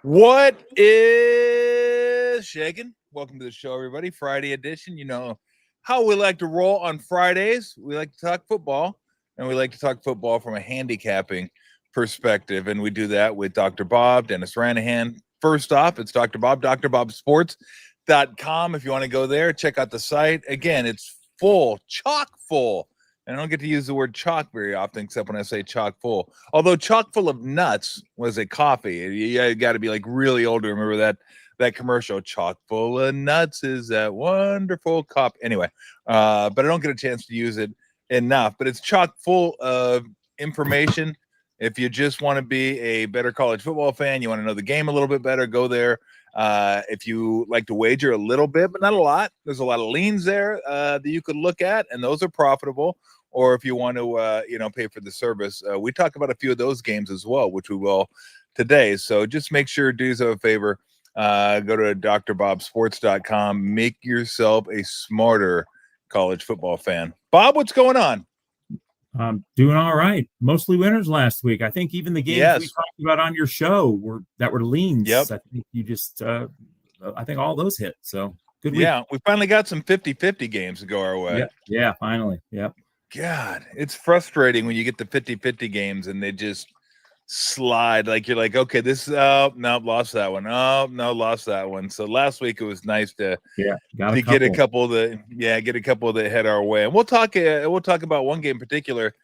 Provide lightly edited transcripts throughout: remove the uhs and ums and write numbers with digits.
What is shaking? Welcome to the show, everybody. Friday edition. You know how we like to roll on Fridays. We like to talk football, and we like to talk football from a handicapping perspective. And we do that with Dr. Bob, Dennis Ranahan. First off, it's Dr. Bob, drbobsports.com. If you want to go there, check out the site. Again, it's full, chock full. And I don't get to use the word chalk very often, except when I say chock full. Although chock full of nuts was a coffee. You got to be like really old to remember that commercial. Chock full of nuts is that wonderful coffee. Anyway, but I don't get a chance to use it enough. But it's chock full of information. If you just want to be a better college football fan, you want to know the game a little bit better, go there. If you like to wager a little bit, but not a lot, there's a lot of leans there that you could look at, and those are profitable. Or if you want to, pay for the service, we talk about a few of those games as well, which we will today. So just make sure, do yourself a favor, go to drbobsports.com, make yourself a smarter college football fan. Bob, what's going on? I'm doing all right. Mostly winners last week. I think even the games we talked about on your show were leans. Yep. I think you just, I think all those hit. So good week. Yeah, we finally got some 50-50 games to go our way. Yeah, finally. Yep. God, it's frustrating when you get the 50-50 games and they just slide. Like you're like, okay, this lost that one. Oh no, lost that one. So last week it was nice to get a couple that head our way. And we'll talk about one game in particular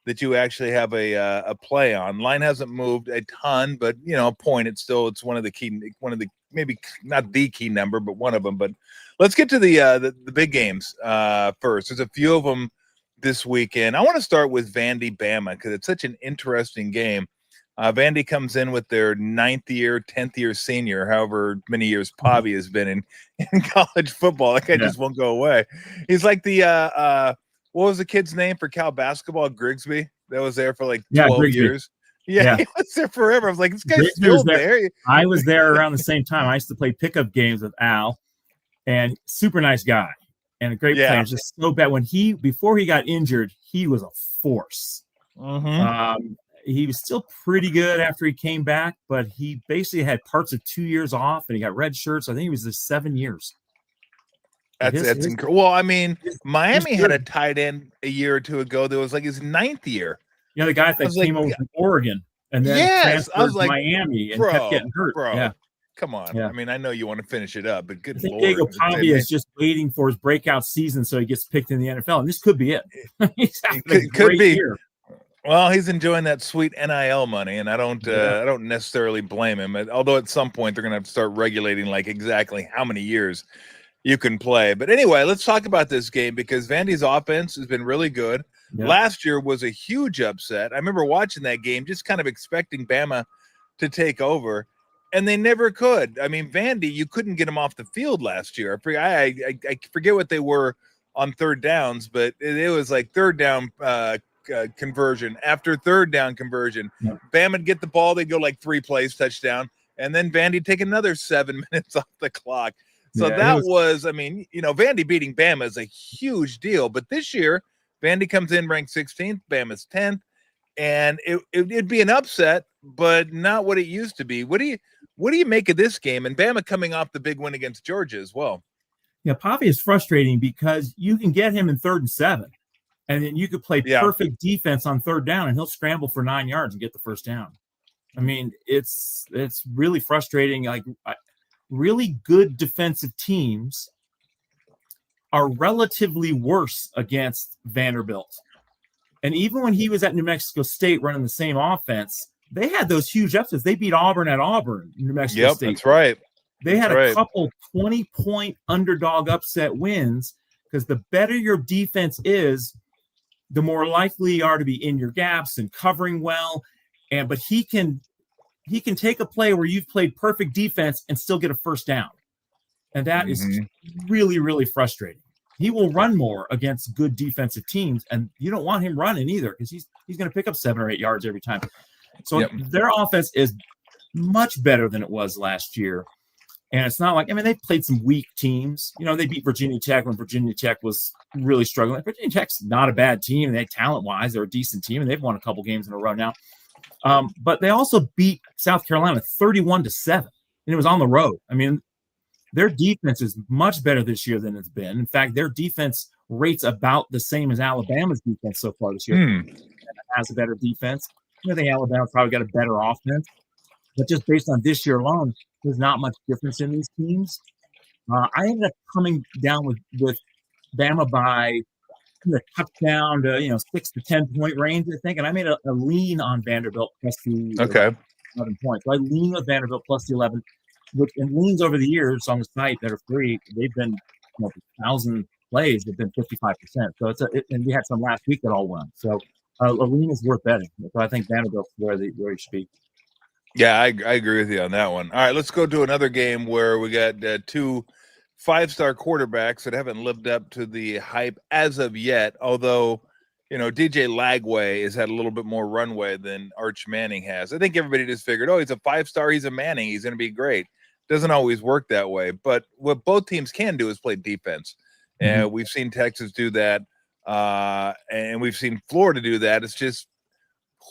that you actually have a play on. Line hasn't moved a ton, but a point. It's one of the maybe not the key number, but one of them. But let's get to the big games first. There's a few of them this weekend. I want to start with Vandy Bama because it's such an interesting game. Vandy comes in with their 10th year senior, however many years Pavi has been in college football. That guy just won't go away. He's like the what was the kid's name for Cal basketball? Grigsby, that was there for like 12 years. Yeah, he was there forever. I was like, this guy's still there. I was there around the same time. I used to play pickup games with Al, and super nice guy. And a great player. Just so bad before he got injured, he was a force. Mm-hmm. He was still pretty good after he came back, but he basically had parts of 2 years off, and he got red shirts. I think he was there 7 years. That's incredible. Well, I mean, Miami had a tight end a year or two ago that was like his 9th year. Yeah, the guy that came over from Oregon and then transferred to Miami and kept getting hurt. Bro. Yeah. Come on. Yeah. I mean, I know you want to finish it up, but good Lord. Diego Pavi is just waiting for his breakout season so he gets picked in the NFL, and this could be it. It could be. Year. Well, he's enjoying that sweet NIL money, and I don't necessarily blame him. Although at some point they're going to have to start regulating like exactly how many years you can play. But anyway, let's talk about this game because Vandy's offense has been really good. Yeah. Last year was a huge upset. I remember watching that game, just kind of expecting Bama to take over. And they never could. I mean, Vandy, you couldn't get them off the field last year. I forget what they were on third downs, but it was like third down conversion after third down conversion. Yeah. Bama would get the ball, they'd go like 3 plays, touchdown, and then Vandy take another 7 minutes off the clock. So Vandy beating Bama is a huge deal. But this year, Vandy comes in ranked 16th, Bama's 10th, and it'd be an upset, but not what it used to be. What do you make of this game? And Bama coming off the big win against Georgia as well. Yeah, Pavi is frustrating because you can get him in 3rd and 7, and then you could play perfect defense on 3rd down, and he'll scramble for 9 yards and get the first down. I mean, it's really frustrating. Like, really good defensive teams are relatively worse against Vanderbilt. And even when he was at New Mexico State running the same offense, they had those huge upsets. They beat Auburn at Auburn, New Mexico State. That's right. They had a couple 20-point underdog upset wins because the better your defense is, the more likely you are to be in your gaps and covering well. But he can take a play where you've played perfect defense and still get a first down. And that is really, really frustrating. He will run more against good defensive teams, and you don't want him running either because he's going to pick up 7 or 8 yards every time. So their offense is much better than it was last year. And it's not like, I mean, they've played some weak teams. You know, they beat Virginia Tech when Virginia Tech was really struggling. Virginia Tech's not a bad team. They talent-wise, they're a decent team, and they've won a couple games in a row now. But they also beat South Carolina 31-7, and it was on the road. I mean, their defense is much better this year than it's been. In fact, their defense rates about the same as Alabama's defense so far this year. Has a better defense. I think Alabama's probably got a better offense. But just based on this year alone, there's not much difference in these teams. I ended up coming down with Bama by the touchdown to 6 to 10 point range, I think, and I made a lean on Vanderbilt plus the 11 points. So I lean with Vanderbilt plus the 11, which and leans over the years on the site that are free. They've been 1,000 plays. They've been 55%. So and we had some last week that all won. So a lean is worth betting. So I think Vanderbilt's where he should be. Yeah, I agree with you on that one. All right, let's go to another game where we got two 5-star quarterbacks that haven't lived up to the hype as of yet, although, DJ Lagway has had a little bit more runway than Arch Manning has. I think everybody just figured, he's a 5-star, he's a Manning, he's going to be great. Doesn't always work that way, but what both teams can do is play defense. And we've seen Texas do that, and we've seen Florida do that. It's just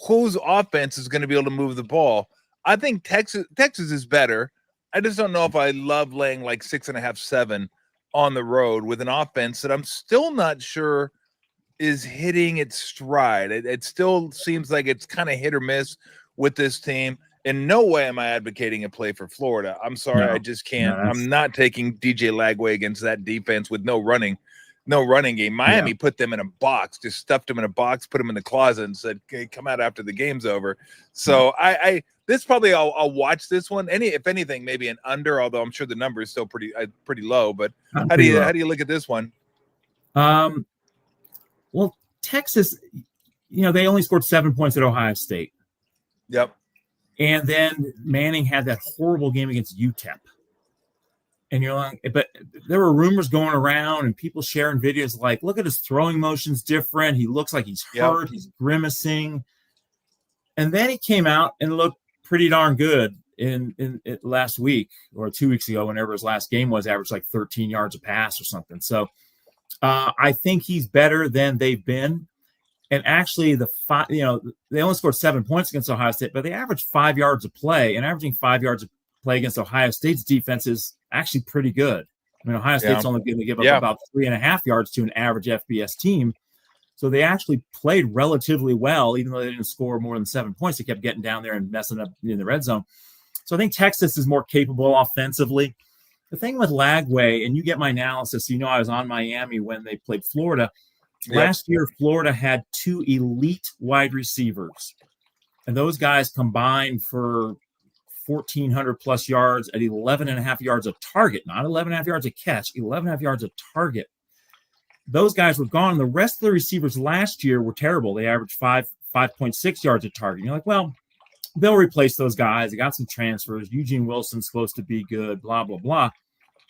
whose offense is going to be able to move the ball. I think Texas is better. I just don't know if I love laying like 6.5, 7 on the road with an offense that I'm still not sure is hitting its stride. It still seems like it's kind of hit or miss with this team. In no way am I advocating a play for Florida. I'm sorry, I just can't. I'm not taking DJ Lagway against that defense with no running game. Miami put them in a box, just stuffed them in a box, put them in the closet, and said, "Okay, come out after the game's over." So I'll watch this one. If anything, maybe an under. Although I'm sure the number is still pretty low. But how do you look at this one? Well, Texas, they only scored 7 points at Ohio State. Yep. And then Manning had that horrible game against UTEP. And you're like, but there were rumors going around and people sharing videos like, look at his throwing motions different. He looks like he's hurt. He's grimacing. And then he came out and looked pretty darn good in last week or 2 weeks ago, whenever his last game was, averaged like 13 yards a pass or something. So I think he's better than they've been. And actually, they only scored 7 points against Ohio State, but they averaged 5 yards a play. And averaging 5 yards a play against Ohio State's defense is actually pretty good. I mean, Ohio State's only going to give up about 3.5 yards to an average FBS team. So they actually played relatively well, even though they didn't score more than 7 points. They kept getting down there and messing up in the red zone. So I think Texas is more capable offensively. The thing with Lagway, and you get my analysis, I was on Miami when they played Florida. Last year, Florida had 2 elite wide receivers, and those guys combined for 1,400 plus yards at 11.5 yards a target, not 11.5 yards a catch, 11.5 yards a target. Those guys were gone. The rest of the receivers last year were terrible. They averaged 5.6 yards a target. And you're like, well, they'll replace those guys. They got some transfers. Eugene Wilson's supposed to be good, blah, blah, blah.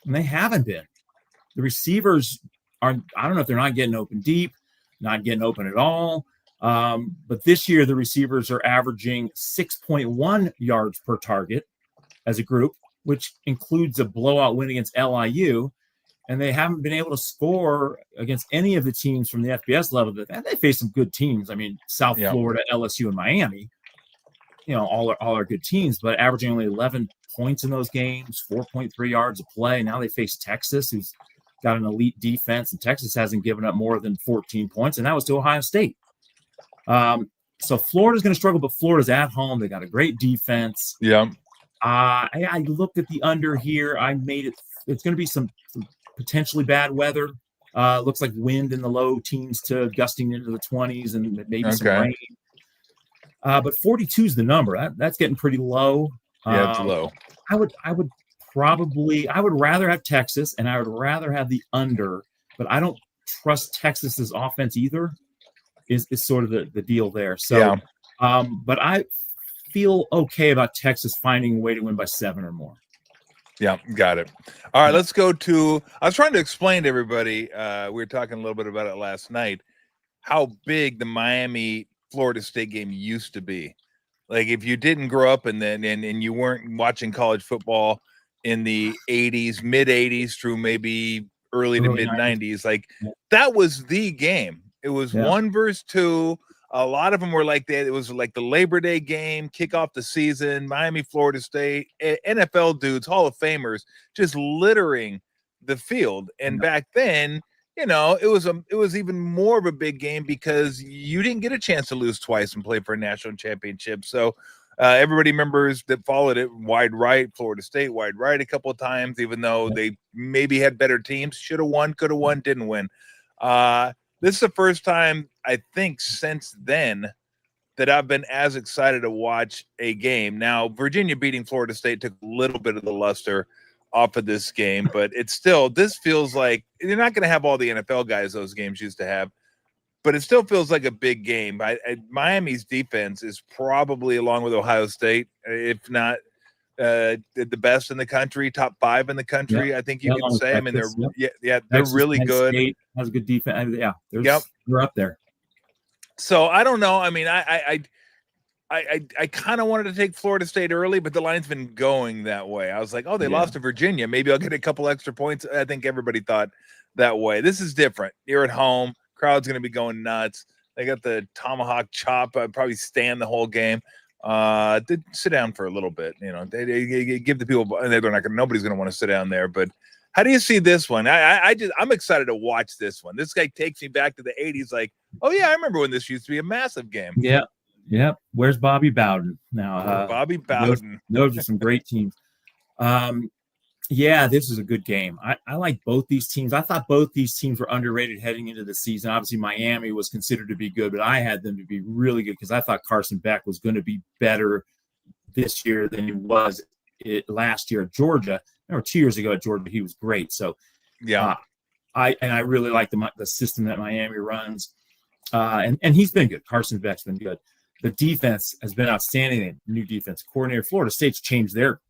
And they haven't been. The receivers I don't know if they're not getting open deep, not getting open at all. But this year, the receivers are averaging 6.1 yards per target as a group, which includes a blowout win against LIU. And they haven't been able to score against any of the teams from the FBS level. And they face some good teams. I mean, South Florida, LSU, and Miami, all are good teams, but averaging only 11 points in those games, 4.3 yards a play. Now they face Texas, who's got an elite defense, and Texas hasn't given up more than 14 points, and that was to Ohio State. So Florida's going to struggle, but Florida's at home. They got a great defense. Yeah. I looked at the under here. I made it. It's going to be some potentially bad weather. Looks like wind in the low teens to gusting into the 20s, and maybe some rain. But 42 is the number. That's getting pretty low. Yeah, it's low. I would rather have Texas, and I would rather have the under, but I don't trust Texas's offense either. Is sort of the deal there. So, but I feel okay about Texas finding a way to win by 7 or more. Yeah, got it. All right, let's go to. I was trying to explain to everybody. We were talking a little bit about it last night. How big the Miami Florida State game used to be. Like if you didn't grow up and you weren't watching college football, in the 80s, mid 80s through maybe early to mid 90s. Like that was the game. It was 1 versus 2. A lot of them were like that. It was like the Labor Day game, kick off the season, Miami, Florida State, NFL dudes, Hall of Famers, just littering the field. And back then, it was even more of a big game because you didn't get a chance to lose twice and play for a national championship. So everybody remembers that followed it wide right, Florida State wide right a couple of times, even though they maybe had better teams, should have won, could have won, didn't win. This is the first time, I think, since then that I've been as excited to watch a game. Now, Virginia beating Florida State took a little bit of the luster off of this game, but it's still, this feels like you're not going to have all the NFL guys those games used to have, but it still feels like a big game. Miami's defense is probably, along with Ohio State, if not the best in the country, top 5 in the country. I think you can say. I mean, they're really good. State has a good defense. They're up there. So I don't know. I mean, I kind of wanted to take Florida State early, but the line's been going that way. I was like, oh, they lost to Virginia. Maybe I'll get a couple extra points. I think everybody thought that way. This is different. You're at home. Crowd's going to be going nuts. They got the tomahawk chop. I'd probably stand the whole game. Sit down for a little bit. They give the people, and they're not going. Nobody's going to want to sit down there. But how do you see this one? I'm excited to watch this one. This guy takes me back to the 80s. Like, oh yeah, I remember when this used to be a massive game. Yeah. Where's Bobby Bowden now? Bobby Bowden. Those are some great teams. This is a good game. I like both these teams. I thought both these teams were underrated heading into the season. Obviously, Miami was considered to be good, but I had them to be really good because I thought Carson Beck was going to be better this year than he was last year at Georgia. Or 2 years ago at Georgia, he was great. So, I really like the system that Miami runs, and he's been good. Carson Beck's been good. The defense has been outstanding. New defense coordinator. Florida State's changed their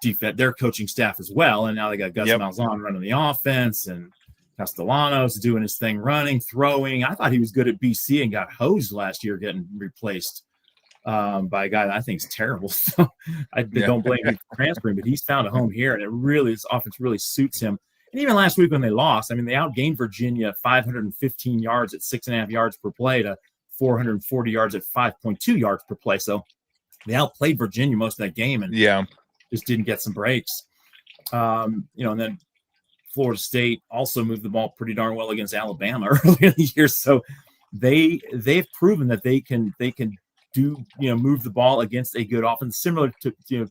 defense, their coaching staff as well, and now they got Gus Malzahn running the offense, and Castellanos doing his thing, running, throwing. I thought he was good at BC and got hosed last year, getting replaced by a guy that I think is terrible. So I don't blame him for transferring, but he's found a home here, and his offense really suits him. And even last week when they lost, I mean, they outgained Virginia 515 yards at 6.5 yards per play to 440 yards at 5.2 yards per play. So they outplayed Virginia most of that game, and just didn't get some breaks. And then Florida State also moved the ball pretty darn well against Alabama earlier in the year. So they've proven that they can do, move the ball against a good offense, similar to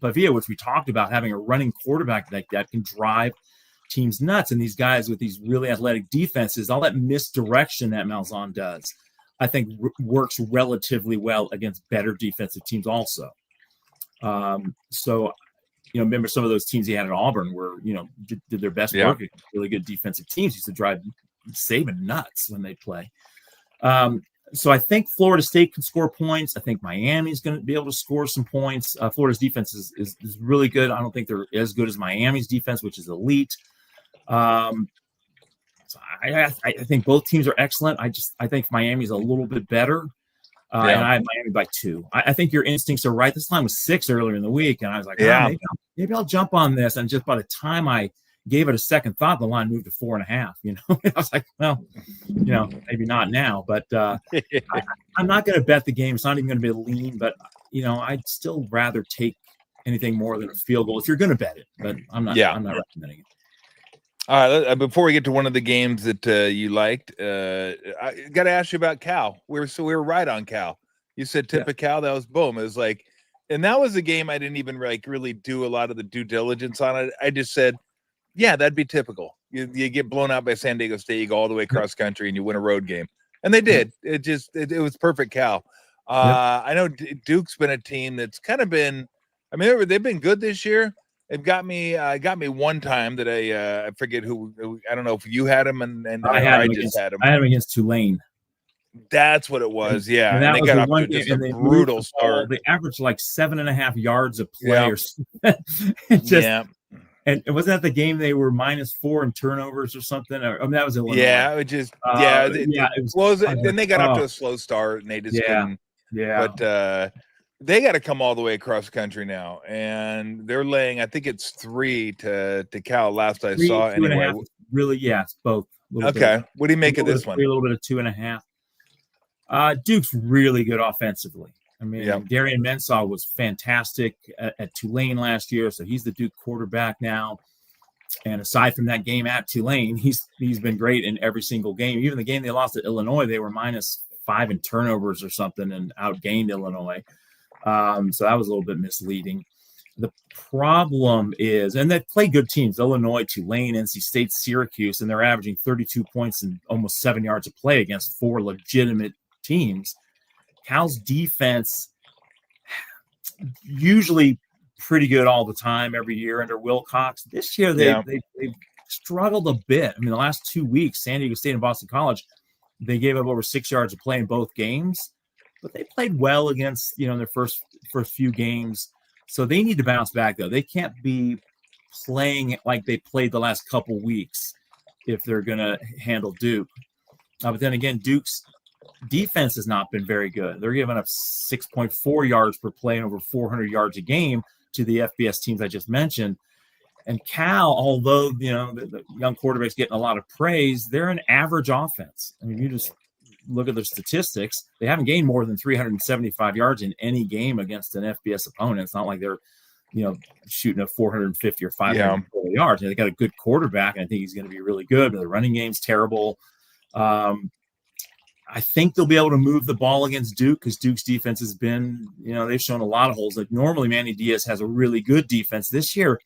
Pavia, which we talked about, having a running quarterback that can drive teams nuts. And these guys with these really athletic defenses, all that misdirection that Malzahn does, I think works relatively well against better defensive teams also. Remember some of those teams he had at Auburn were, did their best work against really good defensive teams. Used to drive Saban nuts when they play. So I think Florida State can score points. I think Miami's going to be able to score some points. Florida's defense is really good. I don't think they're as good as Miami's defense, which is elite. So I think both teams are excellent. I think Miami's a little bit better. And I have Miami by 2. I think your instincts are right. This line was 6 earlier in the week, and I was like, maybe I'll jump on this. And just by the time I gave it a second thought, the line moved to 4.5. I was like, well, maybe not now, but I'm not going to bet the game. It's not even going to be a lean, but I'd still rather take anything more than a field goal if you're going to bet it. But I'm not recommending it. All right. Before we get to one of the games that you liked, I got to ask you about Cal. We were right on Cal. You said tip of Cal. That was boom. It was like, and that was a game I didn't even really do a lot of the due diligence on it. I just said, yeah, that'd be typical. You get blown out by San Diego State, you go all the way cross country, and you win a road game. And they did. It was perfect Cal. I know Duke's been a team that's kind of been. I mean, they've been good this year. It got me one time that I forget who. I don't know if you had him and I just had him. I had him against Tulane. That's what it was. Yeah, and they got off to just a brutal start. They averaged like 7.5 yards a play or something. And wasn't that the game they were -4 in turnovers or something? That was Illinois. Yeah, it just it was. Then they got off to a slow start and they just couldn't. Yeah. But they got to come all the way across the country now, and they're laying. I think it's 3 to Cal. Last I saw, 2.5. Really, yeah, it's both. Okay, what do you make of this one? A little bit of 2.5. Duke's really good offensively. I mean, Darian Mensah was fantastic at Tulane last year, so he's the Duke quarterback now. And aside from that game at Tulane, he's been great in every single game. Even the game they lost to Illinois, they were -5 in turnovers or something and outgained Illinois. So that was a little bit misleading. The problem is, and they play good teams, Illinois, Tulane, NC State, Syracuse, and they're averaging 32 points and almost 7 yards of play against 4 legitimate teams. Cal's defense usually pretty good all the time every year under Wilcox. This year they've struggled a bit. I mean, the last 2 weeks, San Diego State and Boston College, they gave up over 6 yards of play in both games, but they played well against, their first few games. So they need to bounce back, though. They can't be playing like they played the last couple weeks if they're going to handle Duke. But then again, Duke's defense has not been very good. They're giving up 6.4 yards per play and over 400 yards a game to the FBS teams I just mentioned. And Cal, although, the young quarterback's getting a lot of praise, they're an average offense. I mean, you just look at their statistics. They haven't gained more than 375 yards in any game against an FBS opponent. It's not like they're, shooting at 450 or 500 yards. They got a good quarterback, and I think he's going to be really good, but the running game's terrible. I think they'll be able to move the ball against Duke because Duke's defense has been, they've shown a lot of holes. Like normally Manny Diaz has a really good defense. This year,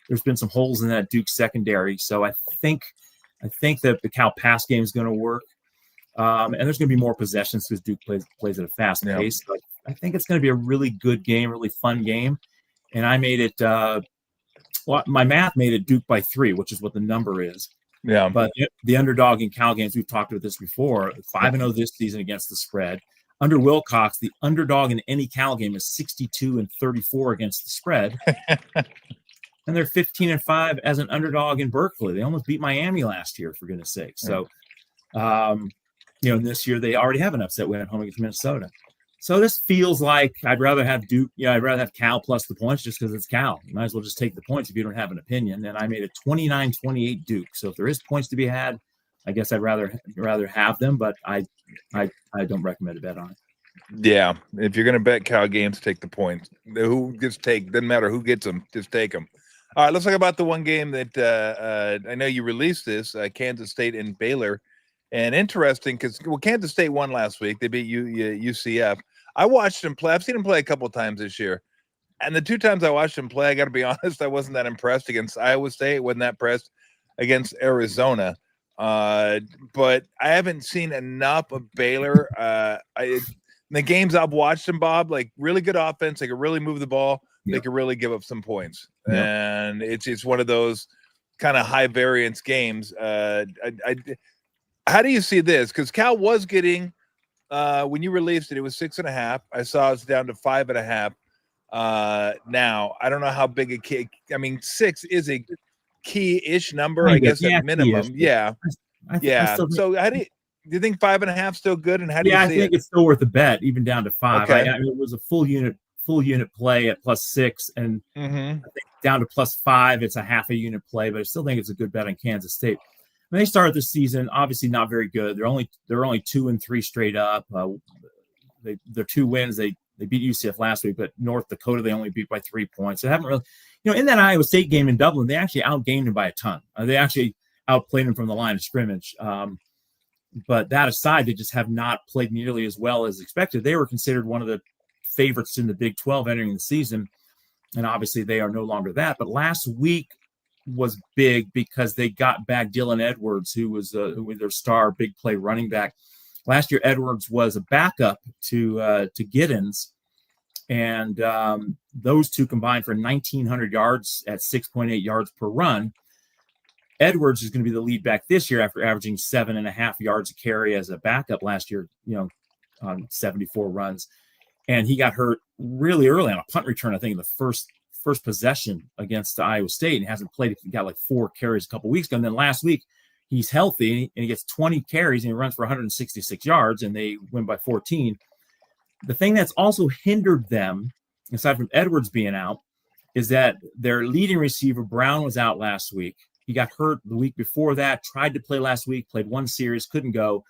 there's been some holes in that Duke secondary. So I think that the Cal pass game is going to work. And there's going to be more possessions because Duke plays at a fast pace. But I think it's going to be a really good game, really fun game. And I made it, my math made it Duke by 3, which is what the number is. Yeah. But the underdog in Cal games, we've talked about this before, 5-0 this season against the spread. Under Wilcox, the underdog in any Cal game is 62-34 against the spread. And they're 15-5 as an underdog in Berkeley. They almost beat Miami last year, for goodness sake. So, this year they already have an upset win at home against Minnesota. So this feels like I'd rather have Duke. I'd rather have Cal plus the points just because it's Cal. You might as well just take the points if you don't have an opinion. And I made it 29-28 Duke. So if there is points to be had, I guess I'd rather have them. But I don't recommend a bet on it. Yeah, if you're going to bet Cal games, take the points. Doesn't matter who gets them, just take them. All right, let's talk about the one game that I know you released this, Kansas State and Baylor. And interesting because Kansas State won last week. They beat UCF. I watched them play. I've seen them play a couple of times this year. And the 2 times I watched them play, I got to be honest, I wasn't that impressed against Iowa State. Wasn't that impressed against Arizona. But I haven't seen enough of Baylor. The games I've watched them, Bob, like really good offense. They can really move the ball. They can really give up some points. And it's one of those kind of high variance games. How do you see this? Because Cal was getting when you released it was 6.5. I saw it's down to 5.5 now. I don't know how big a key. I mean, 6 is a key-ish number, I guess, at minimum. Yeah. So how do you think 5.5 still good? And how do you see I think it's still worth a bet, even down to 5. Okay. I mean, it was a full unit play at +6, and I think down to +5, it's a half a unit play. But I still think it's a good bet on Kansas State. When they started the season, obviously not very good. They're only 2-3 straight up. Their 2 wins. They beat UCF last week, but North Dakota they only beat by 3 points. They haven't really, in that Iowa State game in Dublin, they actually outgained them by a ton. They actually outplayed them from the line of scrimmage. But that aside, they just have not played nearly as well as expected. They were considered one of the favorites in the Big 12 entering the season, and obviously they are no longer that. But last week was big because they got back Dylan Edwards, who was their star big play running back. Last year, Edwards was a backup to Giddens, and those two combined for 1,900 yards at 6.8 yards per run. Edwards is going to be the lead back this year after averaging 7.5 yards a carry as a backup last year, on 74 runs. And he got hurt really early on a punt return, I think, in the first possession against Iowa State, and hasn't played. He got like 4 carries a couple weeks ago. And then last week, he's healthy, and he gets 20 carries, and he runs for 166 yards, and they win by 14. the thing that's also hindered them, aside from Edwards being out, is that their leading receiver, Brown, was out last week. He got hurt the week before that, tried to play last week, played one series, couldn't go.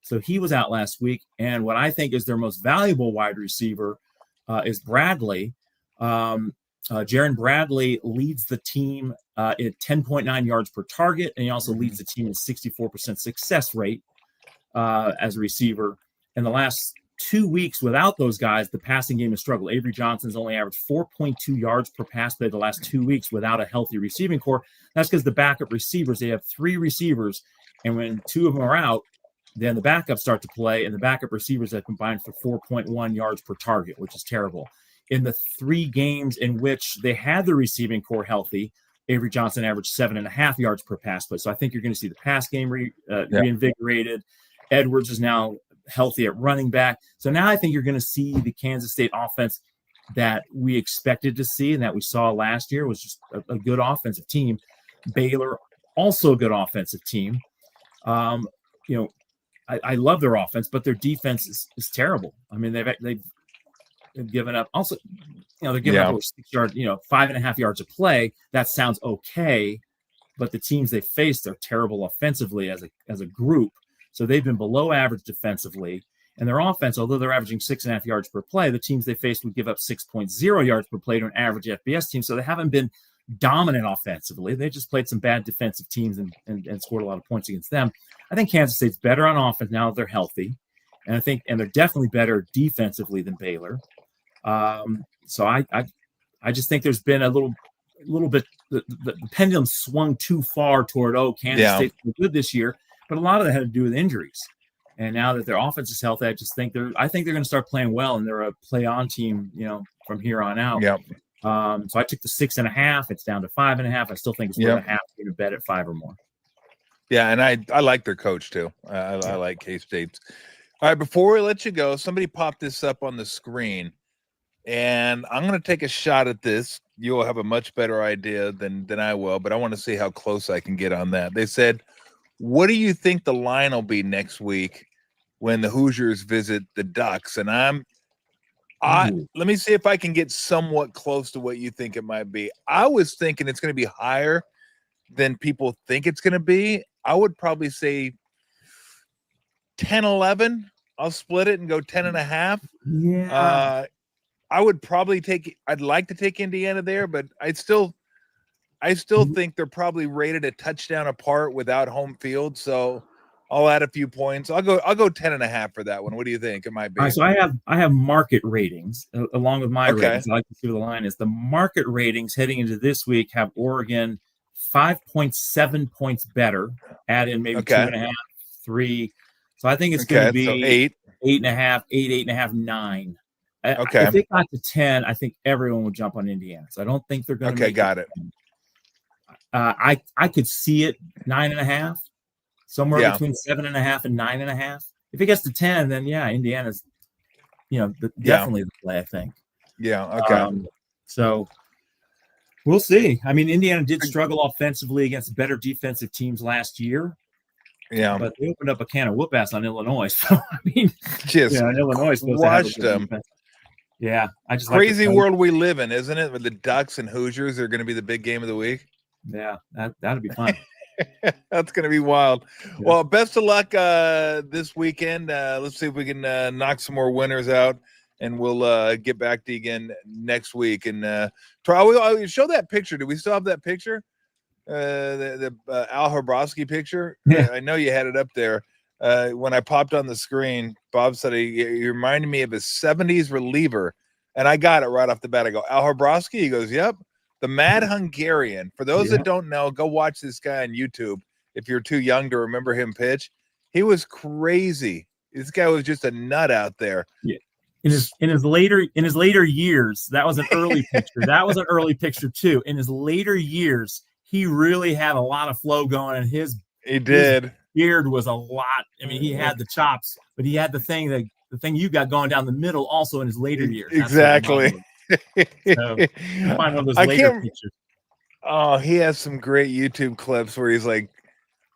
So he was out last week. And what I think is their most valuable wide receiver is Bradley. Jaron Bradley leads the team at 10.9 yards per target, and he also leads the team in 64% success rate as a receiver. In the last 2 weeks without those guys, the passing game has struggled. Avery Johnson's only averaged 4.2 yards per pass play the last 2 weeks without a healthy receiving core. That's because the backup receivers, they have 3 receivers, and when 2 of them are out, then the backups start to play, and the backup receivers have combined for 4.1 yards per target, which is terrible. In the 3 games in which they had the receiving core healthy, Avery Johnson averaged 7.5 yards per pass play. So I think you're going to see the pass game reinvigorated. Edwards is now healthy at running back. So now I think you're going to see the Kansas State offense that we expected to see and that we saw last year was just a good offensive team. Baylor, also a good offensive team. I love their offense, but their defense is terrible. I mean, they've given up. Also, they're giving up over 6 yards, 5.5 yards of play. That sounds okay, but the teams they faced are terrible offensively as a group. So they've been below average defensively, and their offense, although they're averaging 6.5 yards per play, the teams they faced would give up 6.0 yards per play to an average FBS team. So they haven't been dominant offensively. They just played some bad defensive teams and scored a lot of points against them. I think Kansas State's better on offense now that they're healthy, and they're definitely better defensively than Baylor. So I just think there's been a little bit the pendulum swung too far toward Kansas State's good this year, but a lot of that had to do with injuries. And now that their offense is healthy, I think they're going to start playing well, and they're a play-on team, from here on out. Yeah. So I took the 6.5. It's down to 5.5. I still think it's worth a half to bet at 5 or more. Yeah, and I like their coach too. I like K-State. All right, before we let you go, somebody popped this up on the screen, and I'm going to take a shot at this. You'll have a much better idea than I will, but I want to see how close I can get on that. They said, what do you think the line will be next week when the Hoosiers visit the Ducks? And let me see if I can get somewhat close to what you think it might be. I was thinking it's going to be higher than people think it's going to be. I would probably say 10-11. I'll split it and go 10.5. Yeah. I would probably I'd like to take Indiana there, but I still think they're probably rated a touchdown apart without home field. So I'll add a few points. I'll go 10.5 for that one. What do you think it might be? All right, so I have market ratings along with my ratings. I like to see what the line is. The market ratings heading into this week have Oregon 5.7 points better. Add in maybe 2.5, 3. So I think it's going to be 8.5, 8.5, 9. Okay. If it got to 10, I think everyone would jump on Indiana. So I don't think they're going to. Okay, got it. I could see it 9.5, somewhere between 7.5 and 9.5. If it gets to 10, then Indiana's, definitely the play. I think. Yeah. Okay. So we'll see. I mean, Indiana did struggle offensively against better defensive teams last year. Yeah, but they opened up a can of whoop ass on Illinois. So I mean, Illinois crushed them. Yeah, I just crazy world we live in, isn't it? With the Ducks and Hoosiers are going to be the big game of the week. Yeah, that'd be fun. That's going to be wild. Yeah. Well, best of luck this weekend. Let's see if we can knock some more winners out, and we'll get back to you again next week. And try. Show that picture. Do we still have that picture? The Al Hrabowski picture. Yeah. I know you had it up there. When I popped on the screen, Bob said he reminded me of a 70s reliever, and I got it right off the bat. I go, Al Hrabowski? He goes, yep, the Mad Hungarian. For those that don't know, go watch this guy on YouTube if you're too young to remember him pitch. He was crazy. This guy was just a nut out there. Yeah. In his later years, that was an early picture. That was an early picture too. In his later years, he really had a lot of flow going, and his beard was a lot. I mean, he had the chops, but he had the thing you got going down the middle also in his later years. Exactly. So, find one of those later pictures. Oh, he has some great YouTube clips where he's like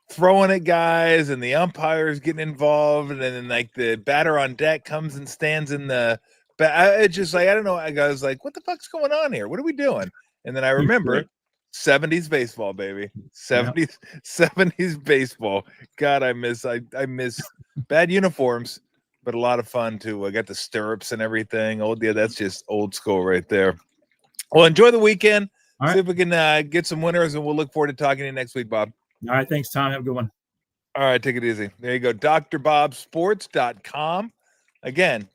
throwing at guys and the umpires getting involved, and then like the batter on deck comes and stands in the. It's just like I don't know. I was like, "What the fuck's going on here? What are we doing?" And then I remember 70s baseball, baby. 70s baseball. God, I miss bad uniforms, but a lot of fun too. I got the stirrups and everything. Oh yeah, that's just old school right there. Well, enjoy the weekend. All right. See if we can get some winners, and we'll look forward to talking to you next week, Bob. All right. Thanks, Tom. Have a good one. All right. Take it easy. There you go. drbobsports.com. Again,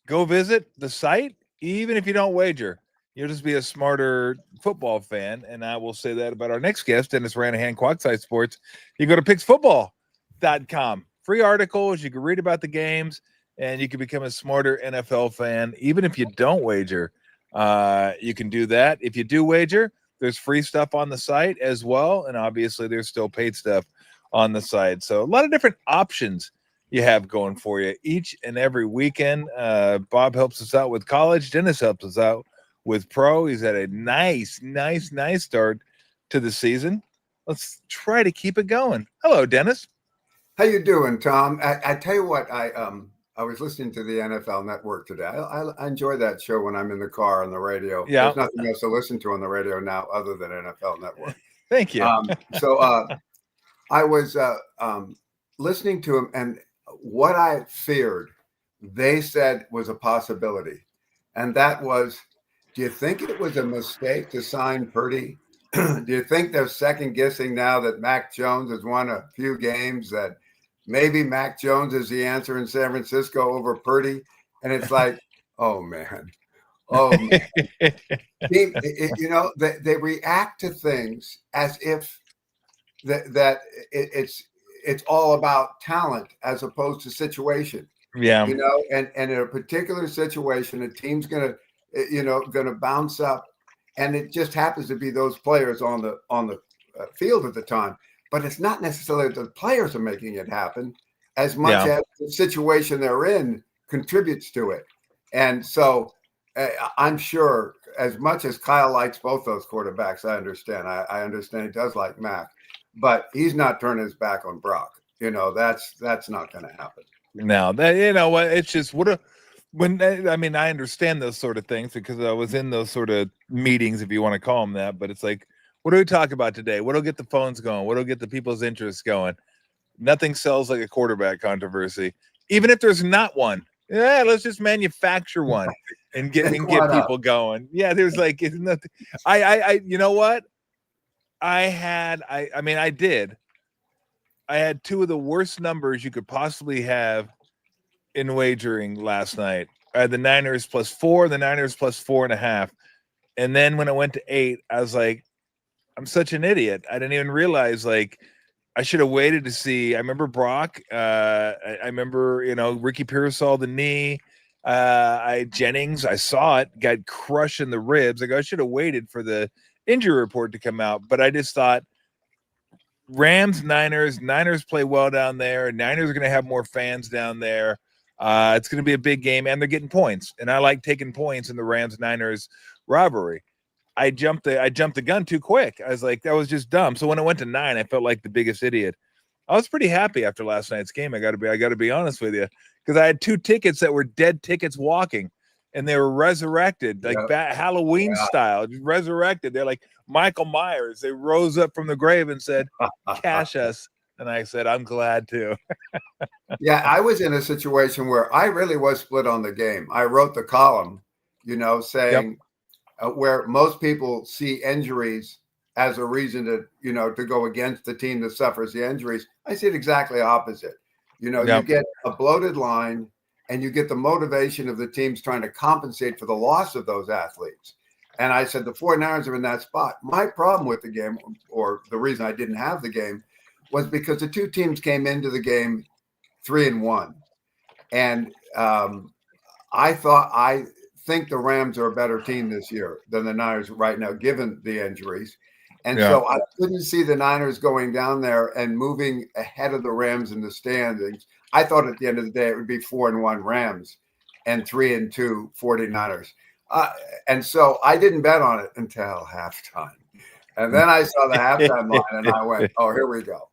go visit the site. Even if you don't wager, you'll just be a smarter football fan. And I will say that about our next guest, Dennis Ranahan, Quackside Sports. You go to picksfootball.com. Free articles. You can read about the games, and you can become a smarter NFL fan. Even if you don't wager, you can do that. If you do wager, there's free stuff on the site as well. And obviously, there's still paid stuff on the site. So a lot of different options you have going for you each and every weekend. Bob helps us out with college. Dennis helps us out with pro. He's had a nice start to the season. Let's try to keep it going. Hello, Dennis. How you doing, Tom? I tell you what, I was listening to the NFL Network today. I enjoy that show when I'm in the car on the radio. Yeah. There's nothing else to listen to on the radio now other than NFL Network. Thank you. I was listening to him, and what I feared, they said was a possibility. And that was, do you think it was a mistake to sign Purdy? Do you think they're second guessing now that Mac Jones has won a few games, that maybe Mac Jones is the answer in San Francisco over Purdy? And it's like, oh man. They react to things as if it's all about talent as opposed to situation. Yeah. And in a particular situation, a team's gonna bounce up, and it just happens to be those players on the field at the time. But it's not necessarily that the players are making it happen as much as the situation they're in contributes to it. And so I'm sure, as much as Kyle likes both those quarterbacks, I understand. I understand he does like Mac, but he's not turning his back on Brock. That's not going to happen. No, it's just I understand those sort of things because I was in those sort of meetings, if you want to call them that. But it's like, what do we talk about today? What'll get the phones going? What'll get the people's interests going? Nothing sells like a quarterback controversy, even if there's not one. Yeah, let's just manufacture one and get people going. Yeah, there's like nothing. You know what? I had two of the worst numbers you could possibly have in wagering last night. I had the Niners +4, the Niners +4.5. And then when I went to 8, I was like, I'm such an idiot. I didn't even realize, like, I should have waited to see. I remember Brock. I remember, Ricky Pearsall, the knee. Jennings, I saw it, got crushed in the ribs. I should have waited for the injury report to come out. But I just thought, Rams, Niners play well down there. Niners are going to have more fans down there. It's going to be a big game, and they're getting points. And I like taking points in the Rams-Niners rivalry. I jumped the gun too quick. I was like, that was just dumb. So when it went to 9, I felt like the biggest idiot. I was pretty happy after last night's game. I got to be honest with you, because I had 2 tickets that were dead tickets walking, and they were resurrected, like Halloween style, resurrected. They're like Michael Myers. They rose up from the grave and said, "Cash us." And I said, I'm glad to. Yeah, I was in a situation where I really was split on the game. I wrote the column, saying where most people see injuries as a reason to go against the team that suffers the injuries. I see it exactly opposite. You get a bloated line, and you get the motivation of the teams trying to compensate for the loss of those athletes. And I said, the 49ers are in that spot. My problem with the game, or the reason I didn't have the game, was because the two teams came into the game 3-1. And I think the Rams are a better team this year than the Niners right now, given the injuries. And so I couldn't see the Niners going down there and moving ahead of the Rams in the standings. I thought at the end of the day it would be 4-1 Rams and 3-2 49ers. And so I didn't bet on it until halftime. And then I saw the halftime line and I went, oh, here we go.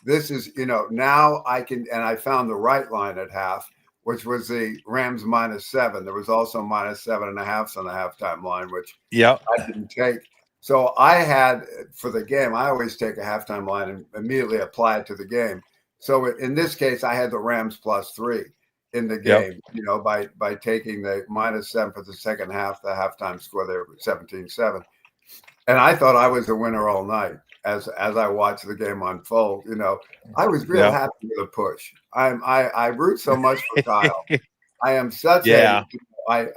this is, now I can, and I found the right line at half, which was the Rams -7. There was also -7.5 on the halftime line, which I didn't take. So I had, for the game, I always take a halftime line and immediately apply it to the game. So in this case, I had the Rams +3 in the game, by taking the -7 for the second half, the halftime score there was 17-7. And I thought I was the winner all night as I watched the game unfold. I was real happy with the push. I root so much for Kyle. I am such a I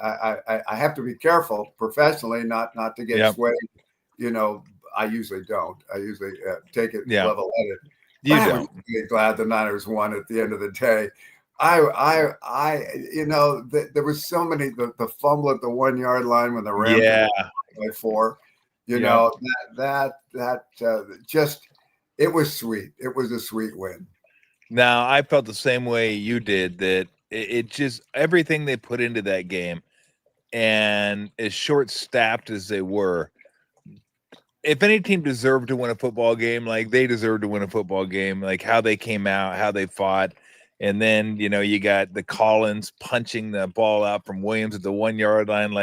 have to be careful professionally not to get swayed. I usually don't. I usually take it level-headed. I was really glad the Niners won at the end of the day. There was so many, the fumble at the 1 yard line when the Rams by 4. Just, it was sweet. It was a sweet win. Now, I felt the same way you did, that it just, everything they put into that game, and as short-staffed as they were, if any team deserved to win a football game, like they deserved to win a football game, like how they came out, how they fought. And then, you got the Collins punching the ball out from Williams at the 1 yard line.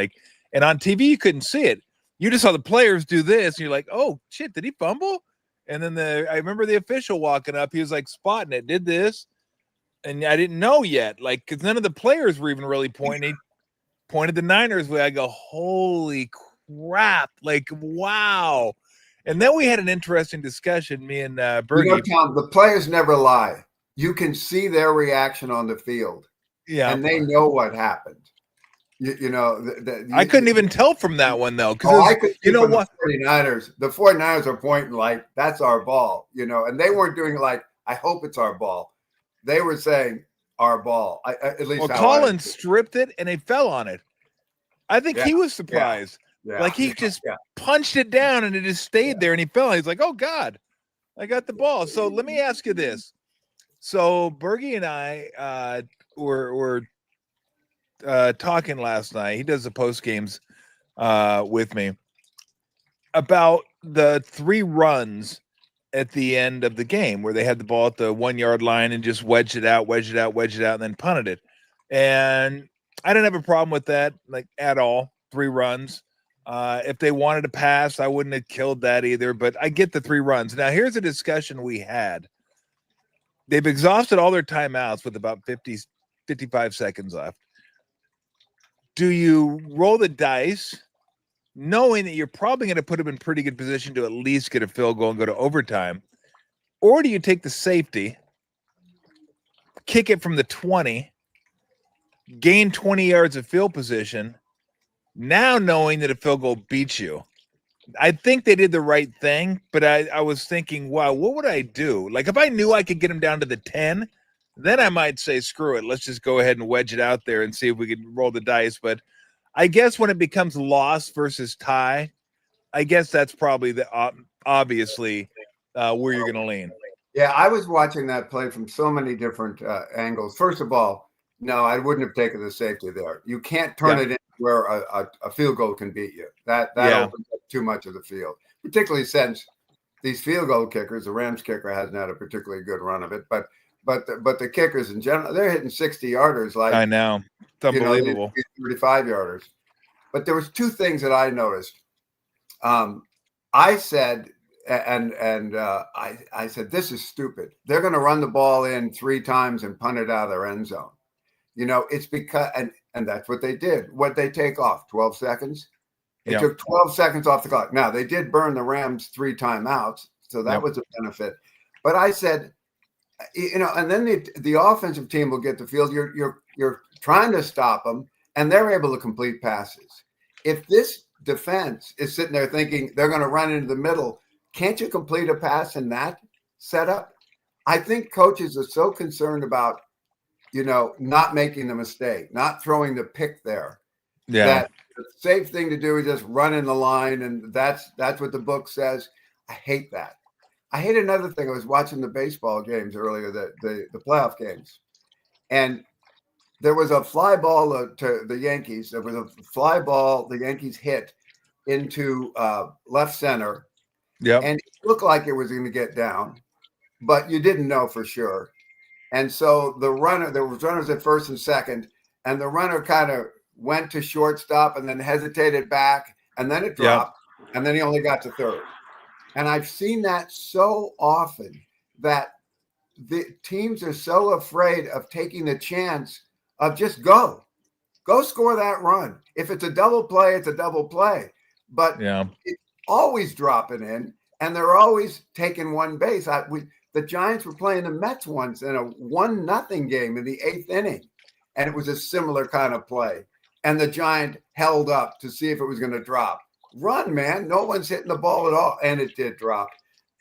And on TV, you couldn't see it. You just saw the players do this, and you're like, oh, shit, did he fumble? And then I remember the official walking up. He was like spotting it, did this. And I didn't know yet, because none of the players were even really pointing. He pointed the Niners way. I go, holy crap, wow. And then we had an interesting discussion, me and Bernie. Tom, the players never lie. You can see their reaction on the field. Yeah. And they know what happened. I couldn't even tell from that one, though. I could see what? The 49ers are pointing like, that's our ball, and they weren't doing I hope it's our ball. They were saying our ball. At least Collins stripped it and he fell on it. I think he was surprised. Yeah. He just punched it down and it just stayed there and he fell. He's like, oh, God, I got the ball. So let me ask you this. So Bergie and I were talking last night. He does the post games with me about the 3 runs at the end of the game where they had the ball at the 1 yard line and just wedged it out, and then punted it. And I didn't have a problem with that, at all. 3 runs. If they wanted to pass, I wouldn't have killed that either, but I get the 3 runs. Now, here's a discussion we had. They've exhausted all their timeouts with about 55 seconds left. Do you roll the dice knowing that you're probably going to put them in pretty good position to at least get a field goal and go to overtime? Or do you take the safety, kick it from the 20, gain 20 yards of field position, now knowing that a field goal beats you? I think they did the right thing, but I was thinking, wow, what would I do? If I knew I could get them down to the 10, then I might say, screw it. Let's just go ahead and wedge it out there and see if we can roll the dice. But I guess when it becomes loss versus tie, I guess that's probably obviously where you're going to lean. Yeah, I was watching that play from so many different angles. First of all, no, I wouldn't have taken the safety there. You can't turn it in where a field goal can beat you. That opens up too much of the field, particularly since these field goal kickers, the Rams kicker hasn't had a particularly good run of it, but the kickers in general, they're hitting 60-yarders I know. It's unbelievable. 35-yarders. But there was 2 things that I noticed. I said, I said, this is stupid. They're going to run the ball in 3 times and punt it out of their end zone. It's because, and that's what they did. What they take off? 12 seconds. It took 12 seconds off the clock. Now, they did burn the Rams 3 timeouts, so that was a benefit. But I said, and then the offensive team will get the field. You're trying to stop them, and they're able to complete passes. If this defense is sitting there thinking they're going to run into the middle, can't you complete a pass in that setup? I think coaches are so concerned about, not making the mistake, not throwing the pick there. Yeah. That the safe thing to do is just run in the line, and that's what the book says. I hate that. I hate another thing. I was watching the baseball games earlier, the playoff games, and there was a fly ball to the Yankees. There was a fly ball the Yankees hit into left center. Yeah, and it looked like it was going to get down, but you didn't know for sure. And so there was runners at first and second, and the runner kind of went to shortstop and then hesitated back, and then it dropped, and then he only got to third. And I've seen that so often that the teams are so afraid of taking the chance of just go score that run. If it's a double play, it's a double play. But it's always dropping in, and they're always taking one base. The Giants were playing the Mets once in a 1-0 game in the 8th inning, and it was a similar kind of play. And the Giant held up to see if it was going to drop. Run, man. No one's hitting the ball at all. And it did drop.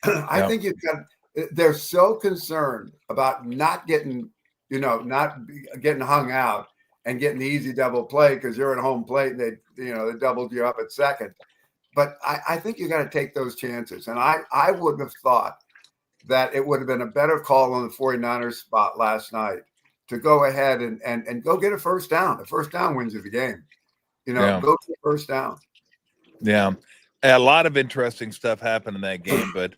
I think they're so concerned about not getting hung out and getting the easy double play because you're at home plate and they doubled you up at second. But I think you got to take those chances. And I wouldn't have thought that it would have been a better call on the 49ers spot last night to go ahead and go get a first down. The first down wins you the game. Go get the first down. Yeah. A lot of interesting stuff happened in that game, but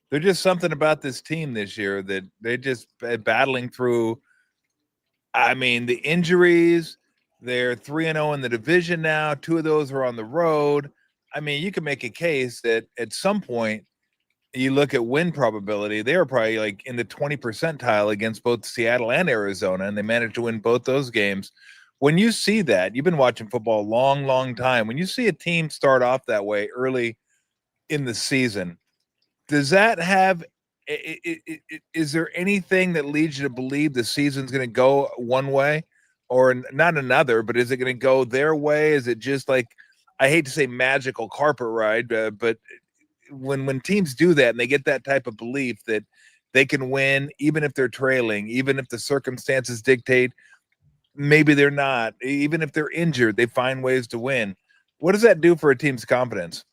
there's just something about this team this year that they're just battling through. I mean, the injuries, they're 3-0 in the division now. 2 of those are on the road. I mean, you can make a case that at some point you look at win probability, they were probably like in the 20 percentile against both Seattle and Arizona, and they managed to win both those games. When you see that, you've been watching football a long, long time. When you see a team start off that way early in the season, does that have is there anything that leads you to believe the season's going to go one way or not another, but is it going to go their way? Is it just like, I hate to say magical carpet ride, but when teams do that and they get that type of belief that they can win, even if they're trailing, even if the circumstances dictate, maybe they're not, even if they're injured, they find ways to win. What does that do for a team's confidence?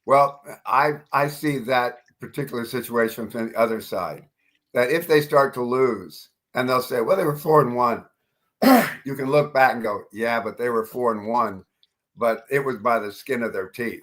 Well, I see that particular situation from the other side, that if they start to lose and they'll say, well, they were 4-1, you can look back and go, yeah, but they were 4-1, but it was by the skin of their teeth.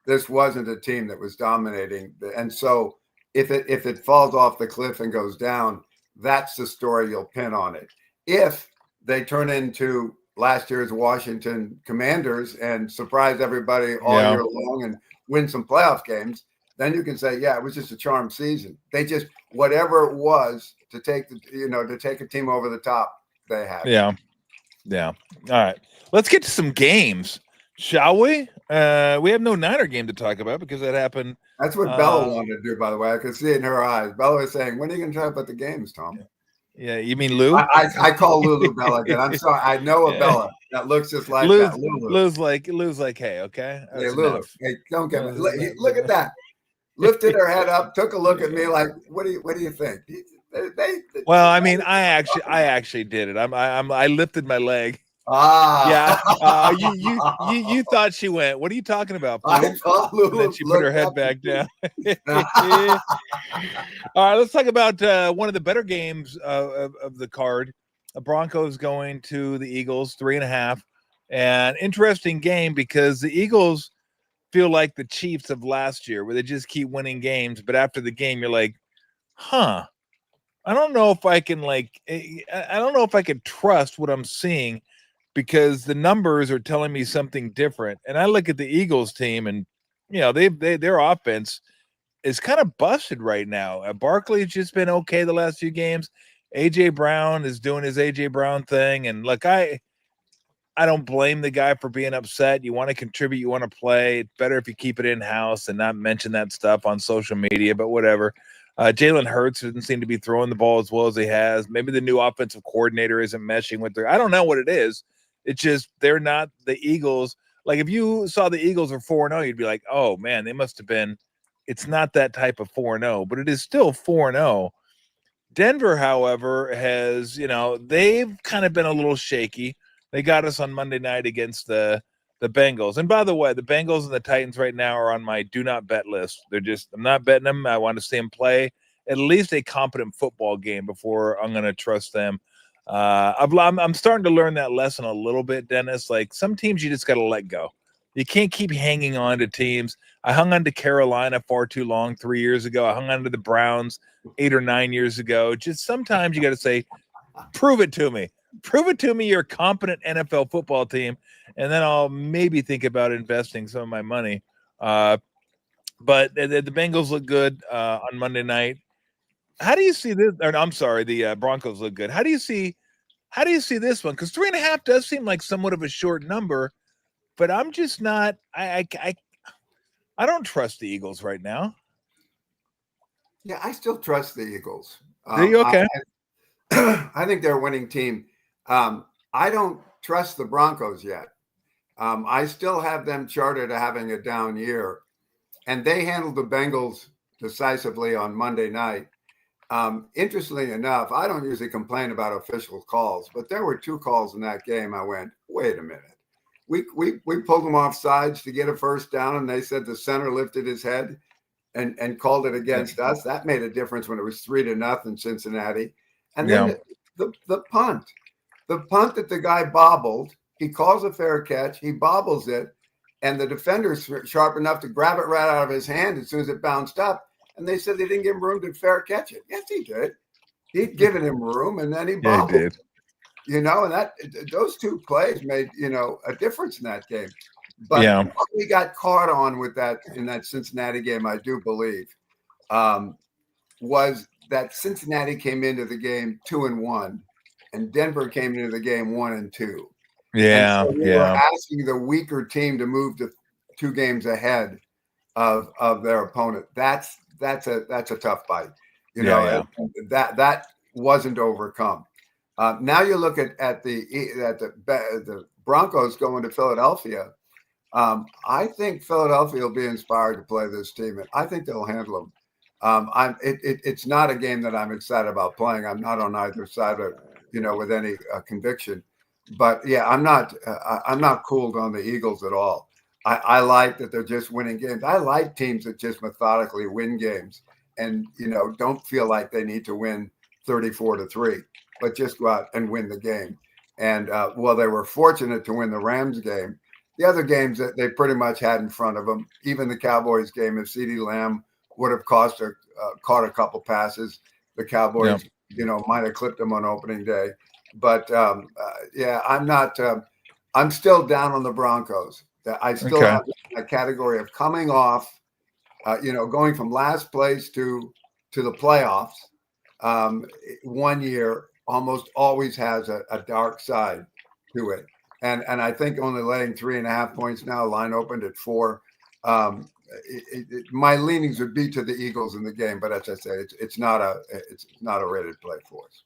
This wasn't a team that was dominating. And so if it falls off the cliff and goes down, that's the story you'll pin on it. If they turn into last year's Washington Commanders and surprise everybody all year long and win some playoff games, then you can say, yeah, it was just a charmed season. They just, whatever it was to take a team over the top, they had. Yeah. All right. Let's get to some games, shall we? We have no Niner game to talk about because that happened. That's what Bella wanted to do, by the way. I could see it in her eyes. Bella was saying, when are you going to talk about the games, Tom? Yeah, you mean Lou? I call Lulu Bella again. I'm sorry. I know a Bella that looks just like that. Lou's like, hey, okay? Hey, Lulu. Hey, don't get me. Look at that. Lifted her head up, took a look at me like, what do you think? Well, I mean, I actually did it. I lifted my leg. Yeah. You thought she went, what are you talking about? I thought Lulu, and then she put her head back down. All right, let's talk about one of the better games of the card. The Broncos going to the Eagles, 3.5. And interesting game because the Eagles feel like the Chiefs of last year where they just keep winning games. But after the game, you're like, I don't know if I can trust what I'm seeing because the numbers are telling me something different. And I look at the Eagles team and, their offense is kind of busted right now. Barkley's just been okay the last few games. A.J. Brown is doing his A.J. Brown thing. And look, I don't blame the guy for being upset. You want to contribute, you want to play. It's better if you keep it in-house and not mention that stuff on social media, but whatever. Jalen Hurts doesn't seem to be throwing the ball as well as he has. Maybe the new offensive coordinator isn't meshing with I don't know what it is. It's just they're not the Eagles. Like if you saw the Eagles are 4-0, you'd be like, oh, man, they must have been – it's not that type of 4-0, but it is still 4-0. Denver, however, has, they've kind of been a little shaky. They got us on Monday night against the Bengals. And by the way, the Bengals and the Titans right now are on my do not bet list. I'm not betting them. I want to see them play at least a competent football game before I'm going to trust them. I'm starting to learn that lesson a little bit, Dennis. Like some teams you just got to let go. You can't keep hanging on to teams. I hung on to Carolina far too long 3 years ago. I hung on to the Browns 8 or 9 years ago. Just sometimes you got to say, prove it to me. Prove it to me you're a competent NFL football team, and then I'll maybe think about investing some of my money. But the Bengals look good on Monday night. How do you see this? Or, I'm sorry, the Broncos look good. How do you see this one? Because 3.5 does seem like somewhat of a short number, but I'm just not. I don't trust the Eagles right now. Yeah, I still trust the Eagles. Do you? Okay. I think they're a winning team. I don't trust the Broncos yet. I still have them charted having a down year, and they handled the Bengals decisively on Monday night. Interestingly enough, I don't usually complain about official calls, but there were 2 calls in that game. I went, wait a minute. We pulled them off sides to get a first down, and they said the center lifted his head and called it against us. That made a difference when it was 3-0 Cincinnati. And then the punt that the guy bobbled, he calls a fair catch, he bobbles it, and the defender's sharp enough to grab it right out of his hand as soon as it bounced up. And they said they didn't give him room to fair catch it. Yes, he did. He'd given him room, and then he bobbled. Yeah, he did. And that those 2 plays made, a difference in that game. But what we got caught on with that in that Cincinnati game, I do believe, was that Cincinnati came into the game 2-1, and Denver came into the game 1-2. Yeah, and so we were asking the weaker team to move to 2 games ahead of their opponent. That's a tough fight. That wasn't overcome. Now you look at the Broncos going to Philadelphia. I think Philadelphia will be inspired to play this team, and I think they'll handle them. It's not a game that I'm excited about playing. I'm not on either side of, with any conviction. But yeah, I'm not cooled on the Eagles at all. I like that they're just winning games. I like teams that just methodically win games and don't feel like they need to win 34-3, but just go out and win the game. And they were fortunate to win the Rams game. The other games that they pretty much had in front of them, even the Cowboys game, if CeeDee Lamb would have caught a couple passes, the Cowboys, might have clipped them on opening day. But I'm not. I'm still down on the Broncos. I still have a category of coming off, going from last place to the playoffs. 1 year almost always has a dark side to it. And I think only laying 3.5 points now, line opened at 4. My leanings would be to the Eagles in the game, but as I say, it's not a rated play for us.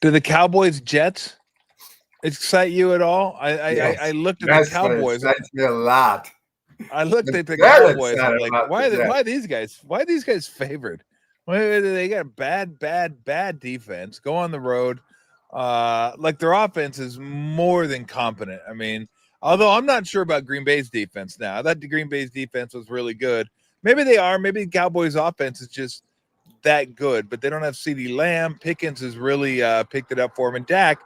Do the Cowboys Jets excite you at all? I looked at the Cowboys. It excites me a lot. I looked at the Cowboys. I'm like, why these guys? Why are these guys favored? They got a bad defense. Go on the road. Like their offense is more than competent. I mean, although I'm not sure about Green Bay's defense now. I thought the Green Bay's defense was really good. Maybe they are. Maybe the Cowboys' offense is just that good, but they don't have CeeDee Lamb. Pickens has really picked it up for him. And Dak,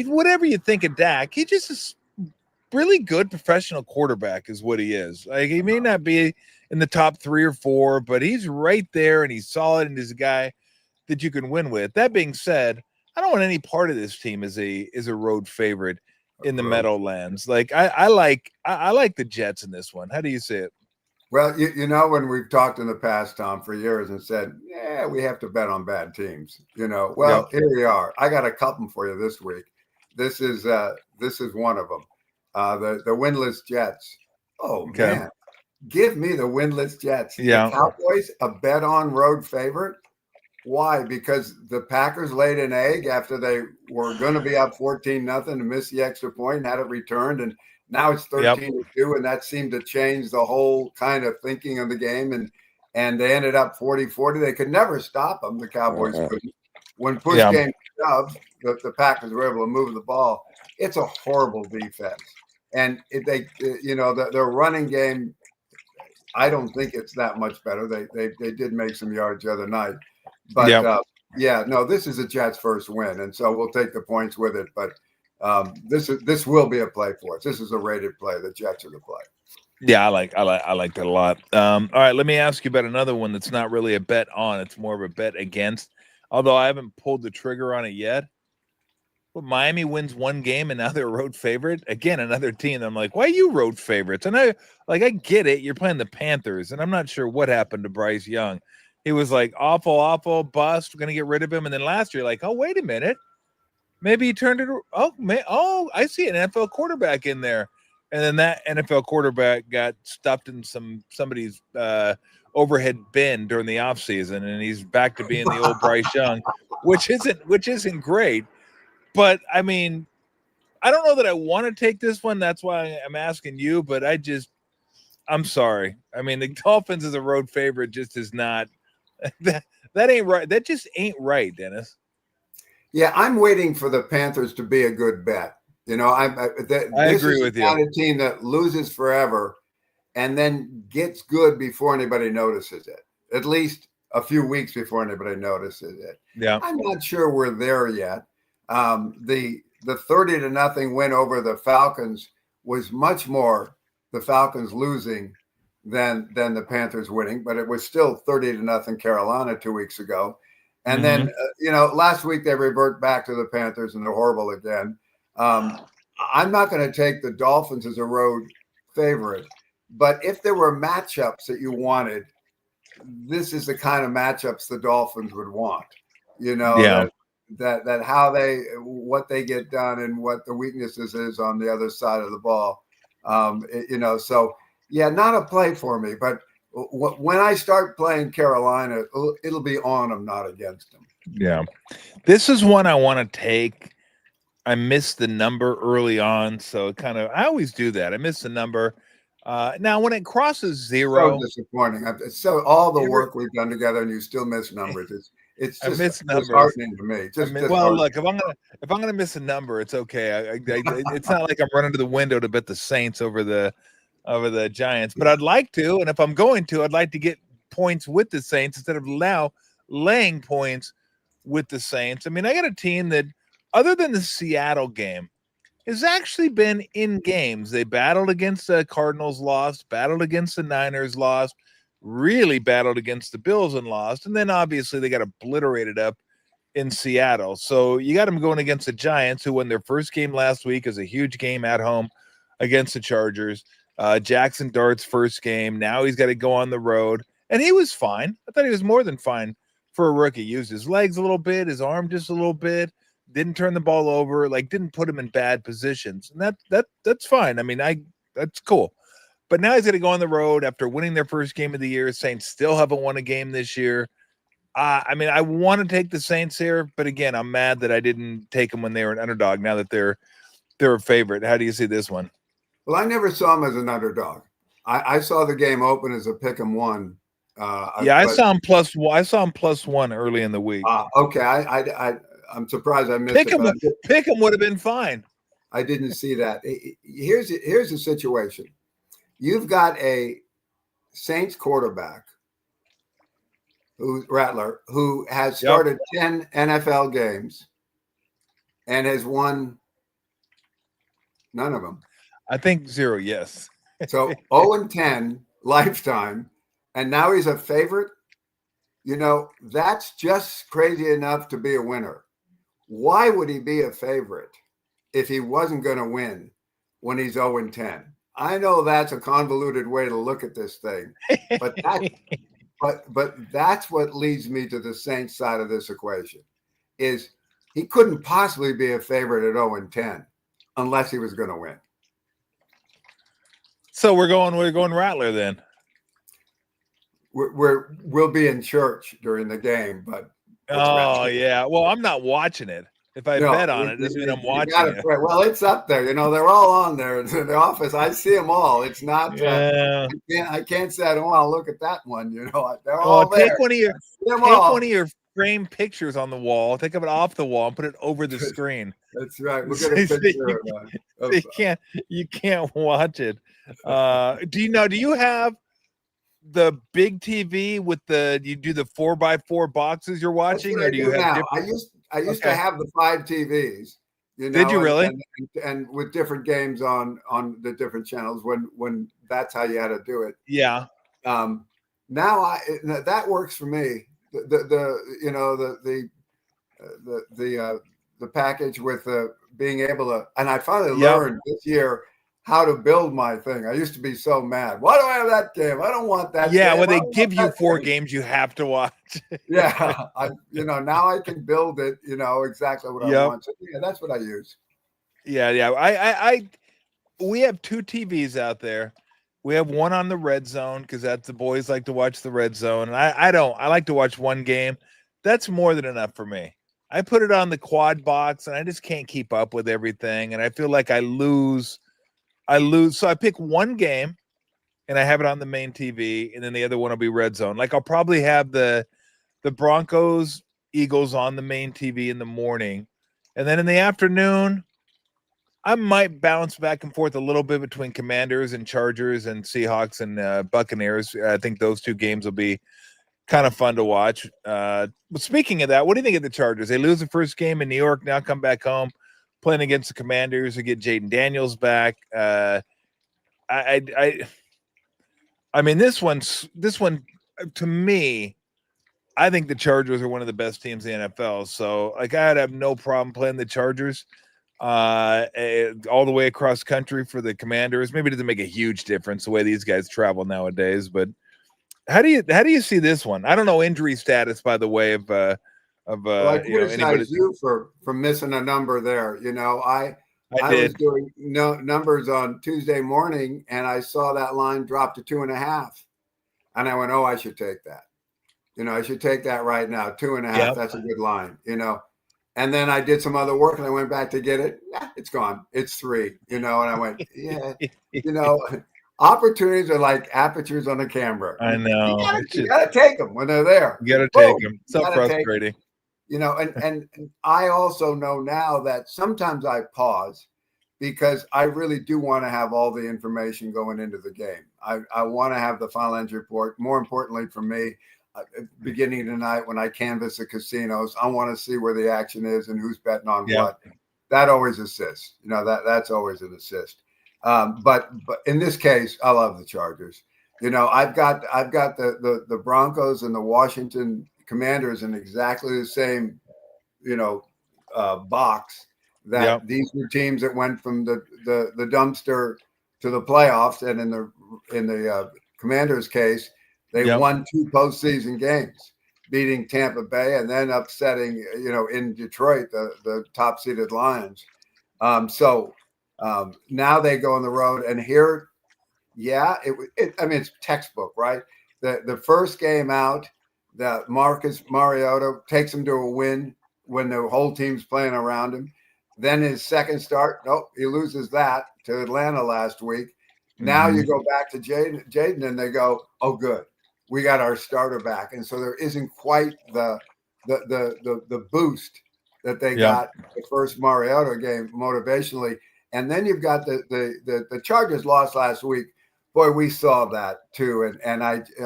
whatever you think of Dak, he just is really good professional quarterback is what he is. Like, he may not be in the top 3 or 4, but he's right there and he's solid and he's a guy that you can win with. That being said, I don't want any part of this team as a road favorite in the Meadowlands. Like I like the Jets in this one. How do you see it? Well, when we've talked in the past, Tom, for years and said, yeah, we have to bet on bad teams, Here we are. I got a couple for you this week. This is one of them. The winless Jets. Oh, man. Give me the winless Jets. Yeah. The Cowboys, a bet on road favorite. Why? Because the Packers laid an egg after they were going to be up 14-0 and missed the extra point and had it returned. And now it's 13-2, and that seemed to change the whole kind of thinking of the game. And they ended up 40-40. They could never stop them. The Cowboys couldn't. When push came to shove, the Packers were able to move the ball. It's a horrible defense. And their running game, I don't think it's that much better. They did make some yards the other night. But, this is a Jets' first win, and so we'll take the points with it. But This will be a play for us. This is a rated play. The Jets are the play. Yeah, I like that a lot. All right, let me ask you about another one that's not really a bet on. It's more of a bet against. Although I haven't pulled the trigger on it yet. But Miami wins one game and now they're a road favorite. Again, another team. I'm like, why are you road favorites? And I get it. You're playing the Panthers, and I'm not sure what happened to Bryce Young. He was like awful, bust. We're gonna get rid of him. And then last year, like, oh, wait a minute. Maybe he turned it. Oh, I see an NFL quarterback in there. And then that NFL quarterback got stuffed in somebody's overhead bin during the offseason, and he's back to being the old Bryce Young, which isn't great. But I mean, I don't know that I want to take this one. That's why I'm asking you. But I'm sorry. I mean, the Dolphins as a road favorite just is not. That ain't right. That just ain't right, Dennis. Yeah, I'm waiting for the Panthers to be a good bet. You know, I agree with you. Not a team that loses forever and then gets good before anybody notices it. At least a few weeks before anybody notices it. Yeah, I'm not sure we're there yet. The 30-0 win over the Falcons was much more the Falcons losing than the Panthers winning, but it was still 30-0 Carolina 2 weeks ago. And then, last week they revert back to the Panthers and they're horrible again. I'm not going to take the Dolphins as a road favorite, but if there were matchups that you wanted, this is the kind of matchups the Dolphins would want. That how what they get done and what the weaknesses is on the other side of the ball. So yeah, not a play for me, but when I start playing Carolina, it'll be on them, not against them. Yeah. This is one I want to take. I missed the number early on, so I always do that. I miss the number. Now, when it crosses 0, so disappointing. So all the work we've done together, and you still miss numbers. It's just disheartening to me. Look, if I'm gonna miss a number, it's okay. It's not like I'm running to the window to bet the Saints over the Giants, but I'd like to, and if I'm going to, I'd like to get points with the Saints instead of now laying points with the Saints. I mean, I got a team that, other than the Seattle game, has actually been in games. They battled against the Cardinals, lost, battled against the Niners, lost, really battled against the Bills and lost. And then obviously they got obliterated up in Seattle. So you got them going against the Giants, who won their first game last week as a huge game at home against the Chargers. Jackson Dart's first game. Now he's got to go on the road. And he was fine. I thought he was more than fine for a rookie. He used his legs a little bit, his arm just a little bit. Didn't turn the ball over, didn't put him in bad positions. And that's fine. I mean, that's cool. But now he's going to go on the road after winning their first game of the year. Saints still haven't won a game this year. I mean, I want to take the Saints here, but again, I'm mad that I didn't take them when they were an underdog. Now that they're a favorite. How do you see this one? Well, I never saw him as an underdog. I saw the game open as a pick 'em one. I saw him +1. I saw him +1 early in the week. Okay, I'm surprised I missed it. Pick 'em would have been fine. I didn't see that. Here's the situation. You've got a Saints quarterback, Rattler, who has started 10 NFL games and has won none of them. I think 0, yes. So 0-10 lifetime, and now he's a favorite. That's just crazy enough to be a winner. Why would he be a favorite if he wasn't going to win when he's 0-10? I know that's a convoluted way to look at this thing, but that's what leads me to the Saints side of this equation. Is he couldn't possibly be a favorite at 0-10 unless he was going to win. So we're going Rattler then. We'll be in church during the game, but yeah. Well, I'm not watching it. If I bet on it, doesn't mean I'm watching it. Well, it's up there. They're all on there in the office. I see them all. It's not. Yeah. I can't say I don't want to look at that one. They're all there. Take one of your framed pictures on the wall. Take it off the wall and put it over the screen. That's right. We'll get a picture. You can't watch it. Do you have the big TV with you do the 4x4 boxes you're watching, or do you have? I used to have the 5 TVs, You know, did you really? And with different games on the different channels when that's how you had to do it. Yeah. Now that works for me. The package with being able to, and I finally learned this year how to build my thing. I used to be so mad. Why do I have that game? I don't want that. Yeah, game. well, they give you 4 games you have to watch. Yeah, now I can build it. Exactly what I want. So yeah, that's what I use. Yeah. We have 2 TVs out there. We have one on the red zone because that's the boys like to watch the red zone. And I don't. I like to watch one game. That's more than enough for me. I put it on the quad box and I just can't keep up with everything. And I feel like I lose. So I pick one game and I have it on the main TV, and then the other one will be red zone. Like I'll probably have the Broncos Eagles on the main TV in the morning, and then in the afternoon I might bounce back and forth a little bit between Commanders and Chargers and Seahawks and Buccaneers. I think those 2 games will be kind of fun to watch. But speaking of that, what do you think of the Chargers? They lose the first game in New York, now come back home, playing against the Commanders. They get Jaden Daniels back. I mean, this one to me, I think the Chargers are one of the best teams in the NFL. So, like, I'd have no problem playing the Chargers all the way across country for the Commanders. Maybe it doesn't make a huge difference the way these guys travel nowadays. But how do you see this one? I don't know injury status, by the way, of well, I criticize you for missing a number there. I was doing numbers on Tuesday morning, and I saw that line drop to 2.5, and I went, "Oh, I should take that. I should take that right now. 2.5. Yep. That's a good line. And then I did some other work, and I went back to get it. Yeah, it's gone. It's 3. And I went, yeah. Opportunities are like apertures on a camera. I know. You gotta take them when they're there. You gotta take them. So frustrating. And I also know now that sometimes I pause because I really do want to have all the information going into the game. I want to have the final injury report. More importantly for me, beginning tonight when I canvass the casinos, I want to see where the action is and who's betting on what. That always assists. That's always an assist. But in this case, I love the Chargers. I've got the Broncos and the Washington Commanders in exactly the same, box. That these were teams that went from the dumpster to the playoffs, and in the Commanders' case, they won 2 postseason games, beating Tampa Bay and then upsetting, in Detroit the top-seeded Lions. So now they go on the road, and here, it's textbook, right? The first game out, that Marcus Mariota takes them to a win when the whole team's playing around him. Then his second start, he loses that to Atlanta last week. Now you go back to Jaden, and they go, "Oh, good, we got our starter back." And so there isn't quite the boost that they got the first Mariota game motivationally. And then you've got the Chargers lost last week. Boy, we saw that too. And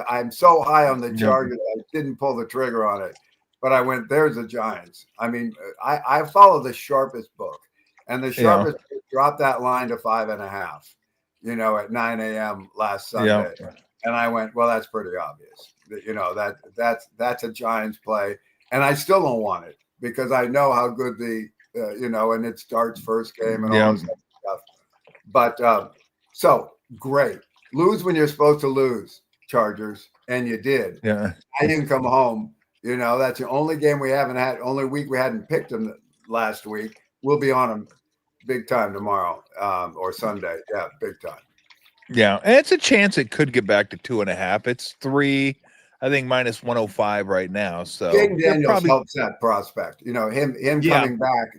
I'm so high on the Chargers, I didn't pull the trigger on it. But I went, there's the Giants. I mean, I follow the sharpest book. And the sharpest book dropped that line to 5.5, at 9 a.m. last Sunday. Yeah. And I went, well, that's pretty obvious. That's a Giants play. And I still don't want it because I know how good and it starts first game and all this stuff. But so great. Lose when you're supposed to lose, Chargers, and you did. Yeah. I didn't come home. That's the only game we haven't had, only week we hadn't picked them last week. We'll be on them big time tomorrow or Sunday. Yeah, big time. Yeah, and it's a chance it could get back to 2.5. It's 3, I think, minus 105 right now. So Jaden Daniels helps that prospect. Him coming back.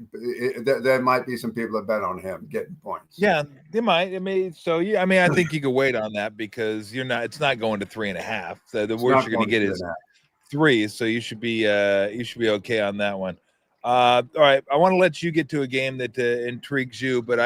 There might be some people that bet on him getting points. Yeah, they might. I think you could wait on that because it's not going to 3.5. So the worst you're going to get is 3. So you should be okay on that one. All right, I want to let you get to a game that intrigues you, but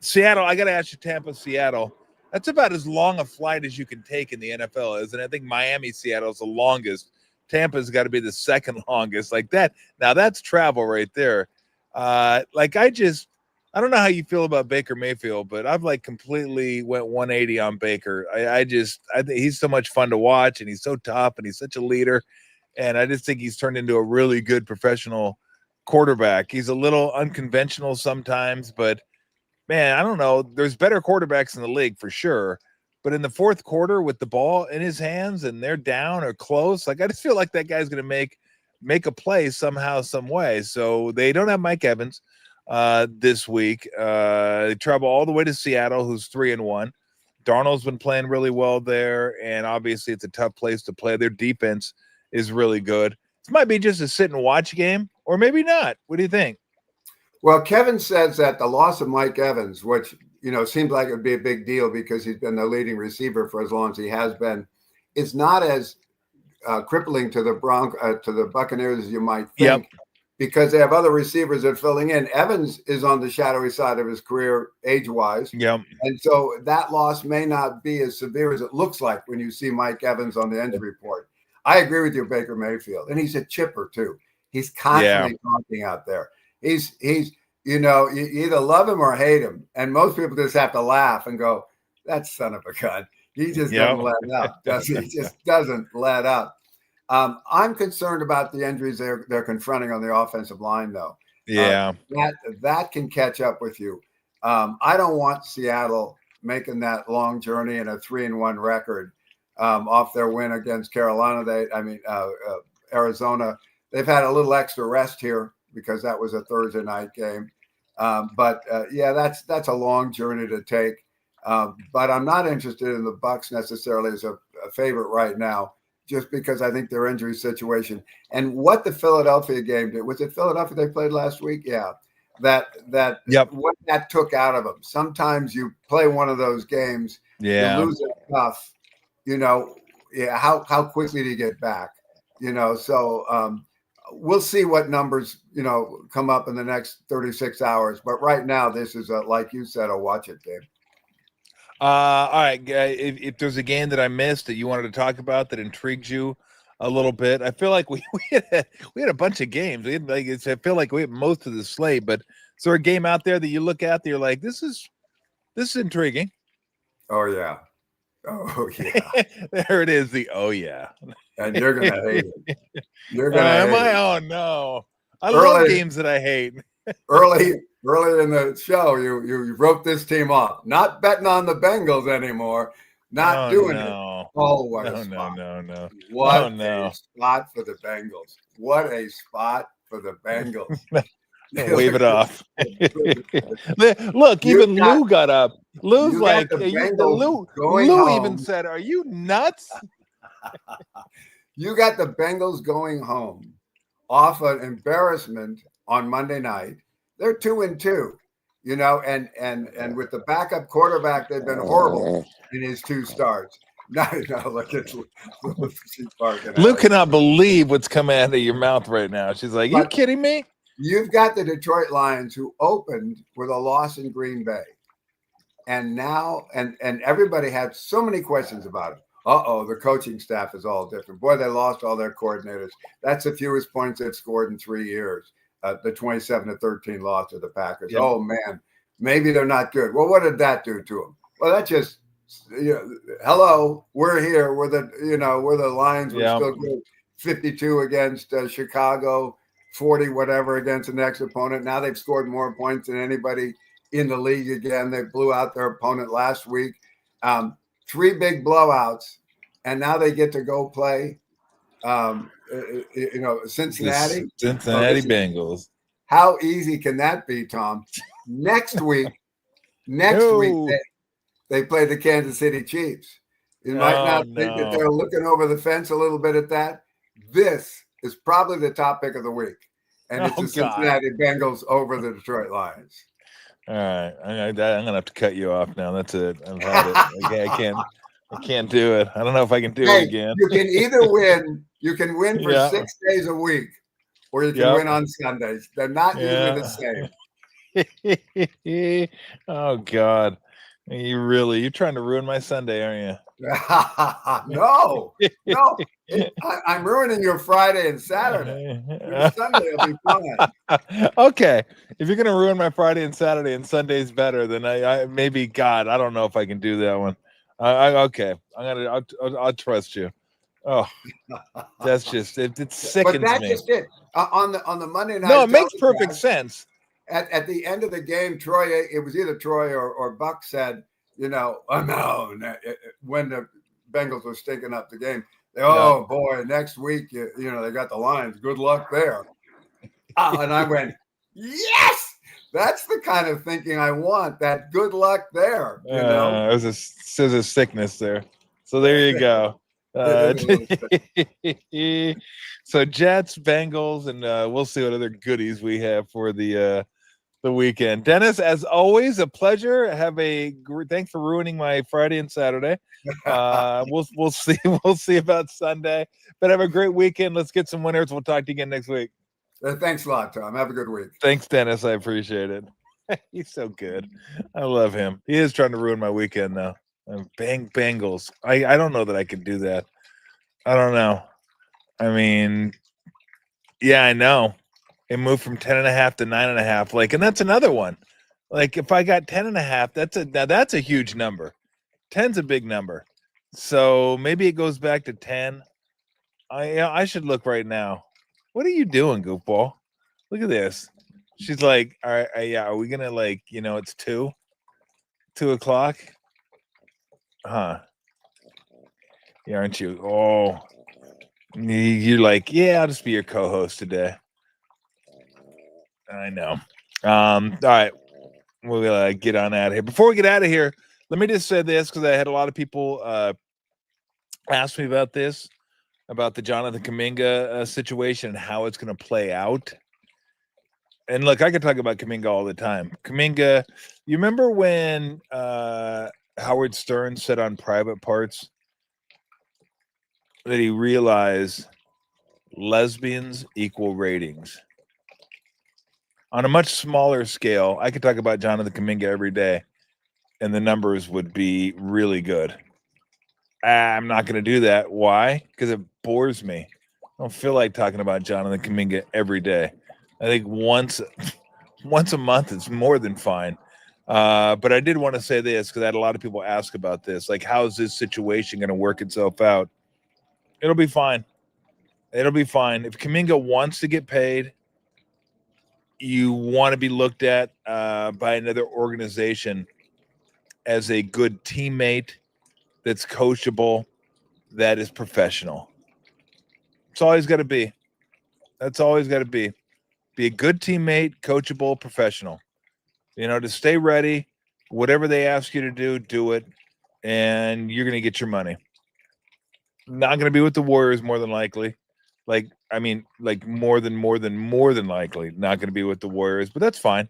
Seattle. I got to ask you, Tampa, Seattle. That's about as long a flight as you can take in the NFL, isn't it? I think Miami, Seattle is the longest. Tampa's got to be the second longest, like that. Now that's travel right there. Like I don't know how you feel about Baker Mayfield, but I've like completely went 180 on Baker. I think he's so much fun to watch, and he's so tough, and he's such a leader. And I just think he's turned into a really good professional quarterback. He's a little unconventional sometimes, but man, I don't know. There's better quarterbacks in the league for sure. But in the fourth quarter with the ball in his hands and they're down or close, like I just feel like that guy's going to make a play somehow, some way. So they don't have Mike Evans this week. They travel all the way to Seattle, who's 3-1. Darnold's been playing really well there, and obviously it's a tough place to play. Their defense is really good. This might be just a sit and watch game, or maybe not. What do you think? Well, Kevin says that the loss of Mike Evans, which seems like it would be a big deal because he's been the leading receiver for as long as he has been, is not as crippling to the Buccaneers as you might think, because they have other receivers that are filling in. Evans is on the shadowy side of his career age-wise, and so that loss may not be as severe as it looks like when you see Mike Evans on the injury report. I agree with you, Baker Mayfield, and he's a chipper too. He's constantly talking out there. He's you either love him or hate him, and most people just have to laugh and go, "That son of a gun." He just doesn't let up. He just doesn't let up. I'm concerned about the injuries they're confronting on the offensive line, though. That can catch up with you. I don't want Seattle making that long journey and a 3-1 record off their win against Carolina. Arizona. They've had a little extra rest here because that was a Thursday night game. That's a long journey to take. But I'm not interested in the Bucs necessarily as a favorite right now, just because I think their injury situation and what the Philadelphia game did. Was it Philadelphia they played last week? Yeah. What that took out of them. Sometimes you play one of those games, you lose it tough, how quickly do you get back? We'll see what numbers, come up in the next 36 hours. But right now, this is, like you said, a watch it game. All right. If there's a game that I missed that you wanted to talk about that intrigued you a little bit, I feel like we had a bunch of games. I feel like we had most of the slate, but is there a game out there that you look at that you're like, this is intriguing? Oh, yeah. Oh, yeah. There it is. And you're going to hate it. You're going to hate it. Oh, no. I love games that I hate. Early in the show, you wrote this team off. Not betting on the Bengals anymore. Not doing it. Oh, what a spot. No. What a spot for the Bengals. What a spot for the Bengals. Wave it off. Look, even Lou got up. Lou's like, Lou even said, "Are you nuts?" You got the Bengals going home off an embarrassment on Monday night. They're 2-2, and with the backup quarterback, they've been horrible in his 2 starts. No, look at Lou cannot believe what's coming out of your mouth right now. She's like, "You kidding me?" You've got the Detroit Lions who opened with a loss in Green Bay. And now, and everybody had so many questions about it. The coaching staff is all different. Boy, they lost all their coordinators. That's the fewest points they've scored in 3 years. The 27-13 loss to the Packers. Yep. Oh man, maybe they're not good. Well, what did that do to them? Well, that just, hello, we're here. We're the Lions. We're still good. 52 against Chicago, 40 whatever against the next opponent. Now they've scored more points than anybody in the league again. They blew out their opponent last week. 3 big blowouts, and now they get to go play Cincinnati. Cincinnati Bengals. How easy can that be, Tom? Next week they play the Kansas City Chiefs. You might not think that they're looking over the fence a little bit at that. This is probably the top pick of the week, and it's the Cincinnati Bengals over the Detroit Lions. All right, I'm gonna have to cut you off now. That's it. I've had it. I can't do it. I don't know if I can do it again. You can either win. You can win for 6 days a week, or you can win on Sundays. They're not usually the same. Oh God. You're trying to ruin my Sunday, aren't you? No. I'm ruining your Friday and Saturday. Your Sunday will be fine. Okay, if you're gonna ruin my Friday and Saturday, and Sunday's better, then I maybe God, I don't know if I can do that one. Okay, I'll trust you. Oh, that's just it sickens but that's me. just it. On the Monday night. No, it makes perfect sense. At the end of the game, it was either Troy or Buck said, when the Bengals were stinking up the game, boy, next week, they got the Lions. Good luck there. And I went, yes, that's the kind of thinking I want. That good luck there. There's a sickness there. So there you go. So Jets, Bengals, and we'll see what other goodies we have for the weekend. Dennis, as always, a pleasure. Thanks for ruining my Friday and Saturday. We'll see about Sunday. But have a great weekend. Let's get some winners. We'll talk to you again next week. Thanks a lot, Tom. Have a good week. Thanks, Dennis. I appreciate it. He's so good. I love him. He is trying to ruin my weekend though. Bengals. I don't know that I could do that. I don't know. I mean, yeah, I know. It moved from 10.5 to 9.5. Like, and that's another one. Like, if I got 10.5, that's a huge number. 10's a big number. So maybe it goes back to 10. I should look right now. What are you doing, goofball? Look at this. She's like, all right, yeah, are we gonna it's 2:00? Huh? Yeah, aren't you? Oh, you're like, yeah, I'll just be your co-host today. I know. All right, we'll get on out of here. Before we get out of here, let me just say this because I had a lot of people ask me about this, about the Jonathan Kuminga situation and how it's going to play out. And look, I could talk about Kuminga all the time. Kuminga, you remember when Howard Stern said on Private Parts that he realized lesbians equal ratings? On a much smaller scale, I could talk about Jonathan Kuminga every day, and the numbers would be really good. I'm not going to do that. Why? Because it bores me. I don't feel like talking about Jonathan Kuminga every day. I think once a month is more than fine. But I did want to say this because I had a lot of people ask about this. Like, how's this situation going to work itself out? It'll be fine. It'll be fine. If Kuminga wants to get paid, you want to be looked at by another organization as a good teammate that's coachable, that is professional. It's always got to be. That's always got to be. Be a good teammate, coachable, professional. To stay ready. Whatever they ask you to do, do it. And you're going to get your money. Not going to be with the Warriors more than likely. More than likely. Not going to be with the Warriors, but that's fine.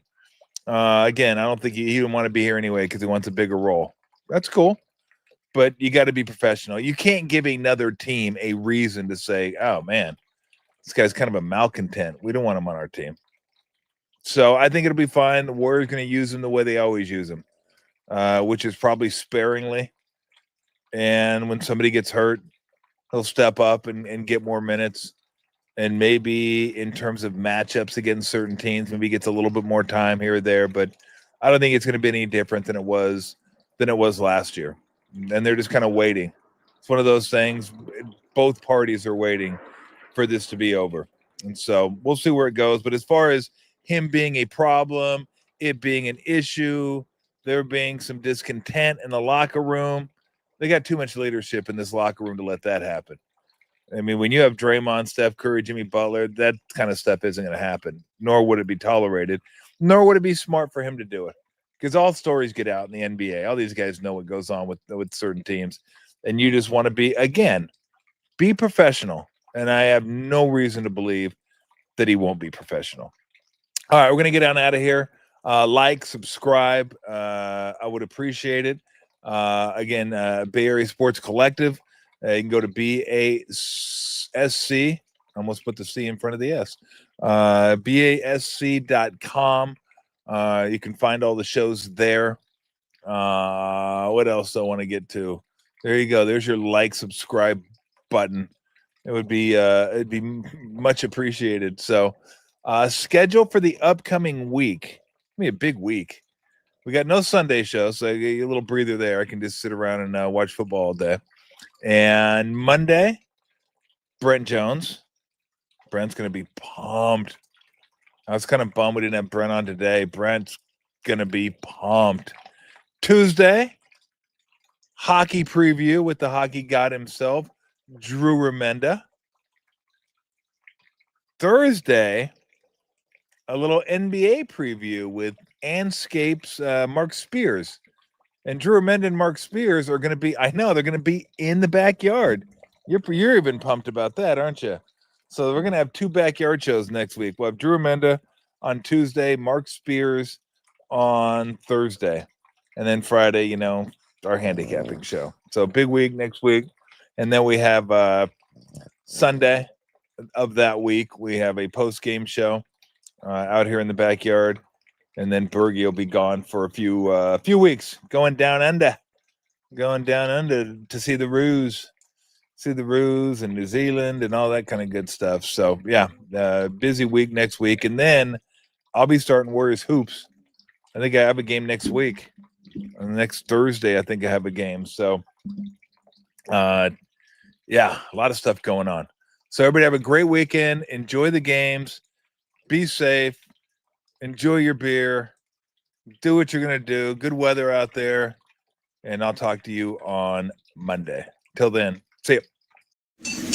Again, I don't think he didn't want to be here anyway because he wants a bigger role. That's cool. But you got to be professional. You can't give another team a reason to say, oh, man, this guy's kind of a malcontent. We don't want him on our team. So I think it'll be fine. The Warriors going to use him the way they always use him, which is probably sparingly. And when somebody gets hurt, he'll step up and get more minutes. And maybe in terms of matchups against certain teams, maybe he gets a little bit more time here or there. But I don't think it's going to be any different than it was last year. And they're just kind of waiting. It's one of those things. Both parties are waiting for this to be over. And so we'll see where it goes. But as far as him being a problem, it being an issue, there being some discontent in the locker room, they got too much leadership in this locker room to let that happen. I mean, when you have Draymond, Steph Curry, Jimmy Butler, that kind of stuff isn't going to happen, nor would it be tolerated, nor would it be smart for him to do it. Because all stories get out in the NBA. All these guys know what goes on with certain teams. And you just want to be professional. And I have no reason to believe that he won't be professional. All right, we're going to get on out of here. Like, subscribe. I would appreciate it. Again, Bay Area Sports Collective. You can go to BASC. Almost put the C in front of the S. BASC.com. You can find all the shows there. What else do I want to get to? There you go. There's your like, subscribe button. It'd be much appreciated. So, schedule for the upcoming week. It's gonna be a big week. We got no Sunday show, so I get a little breather there. I can just sit around and watch football all day. And Monday, Brent Jones. Brent's gonna be pumped. I was kind of bummed we didn't have Brent on today. Brent's gonna be pumped. Tuesday, hockey preview with the hockey god himself, Drew Remenda. Thursday, a little NBA preview with Anscape's Mark Spears. And Drew Remenda and Mark Spears are going to be, I know, they're going to be in the backyard. You're even pumped about that, aren't you? So we're going to have 2 backyard shows next week. We'll have Drew Remenda on Tuesday, Mark Spears on Thursday. And then Friday, our handicapping show. So big week next week. And then we have Sunday of that week, we have a post-game show out here in the backyard. And then Bergie will be gone for a few weeks, going down under to see the Roos and New Zealand and all that kind of good stuff. So yeah, busy week next week, and then I'll be starting Warriors hoops. I think I have a game next week. Next Thursday, I think I have a game. So, yeah, a lot of stuff going on. So everybody have a great weekend. Enjoy the games. Be safe. Enjoy your beer. Do what you're going to do. Good weather out there. And I'll talk to you on Monday. Till then, see you.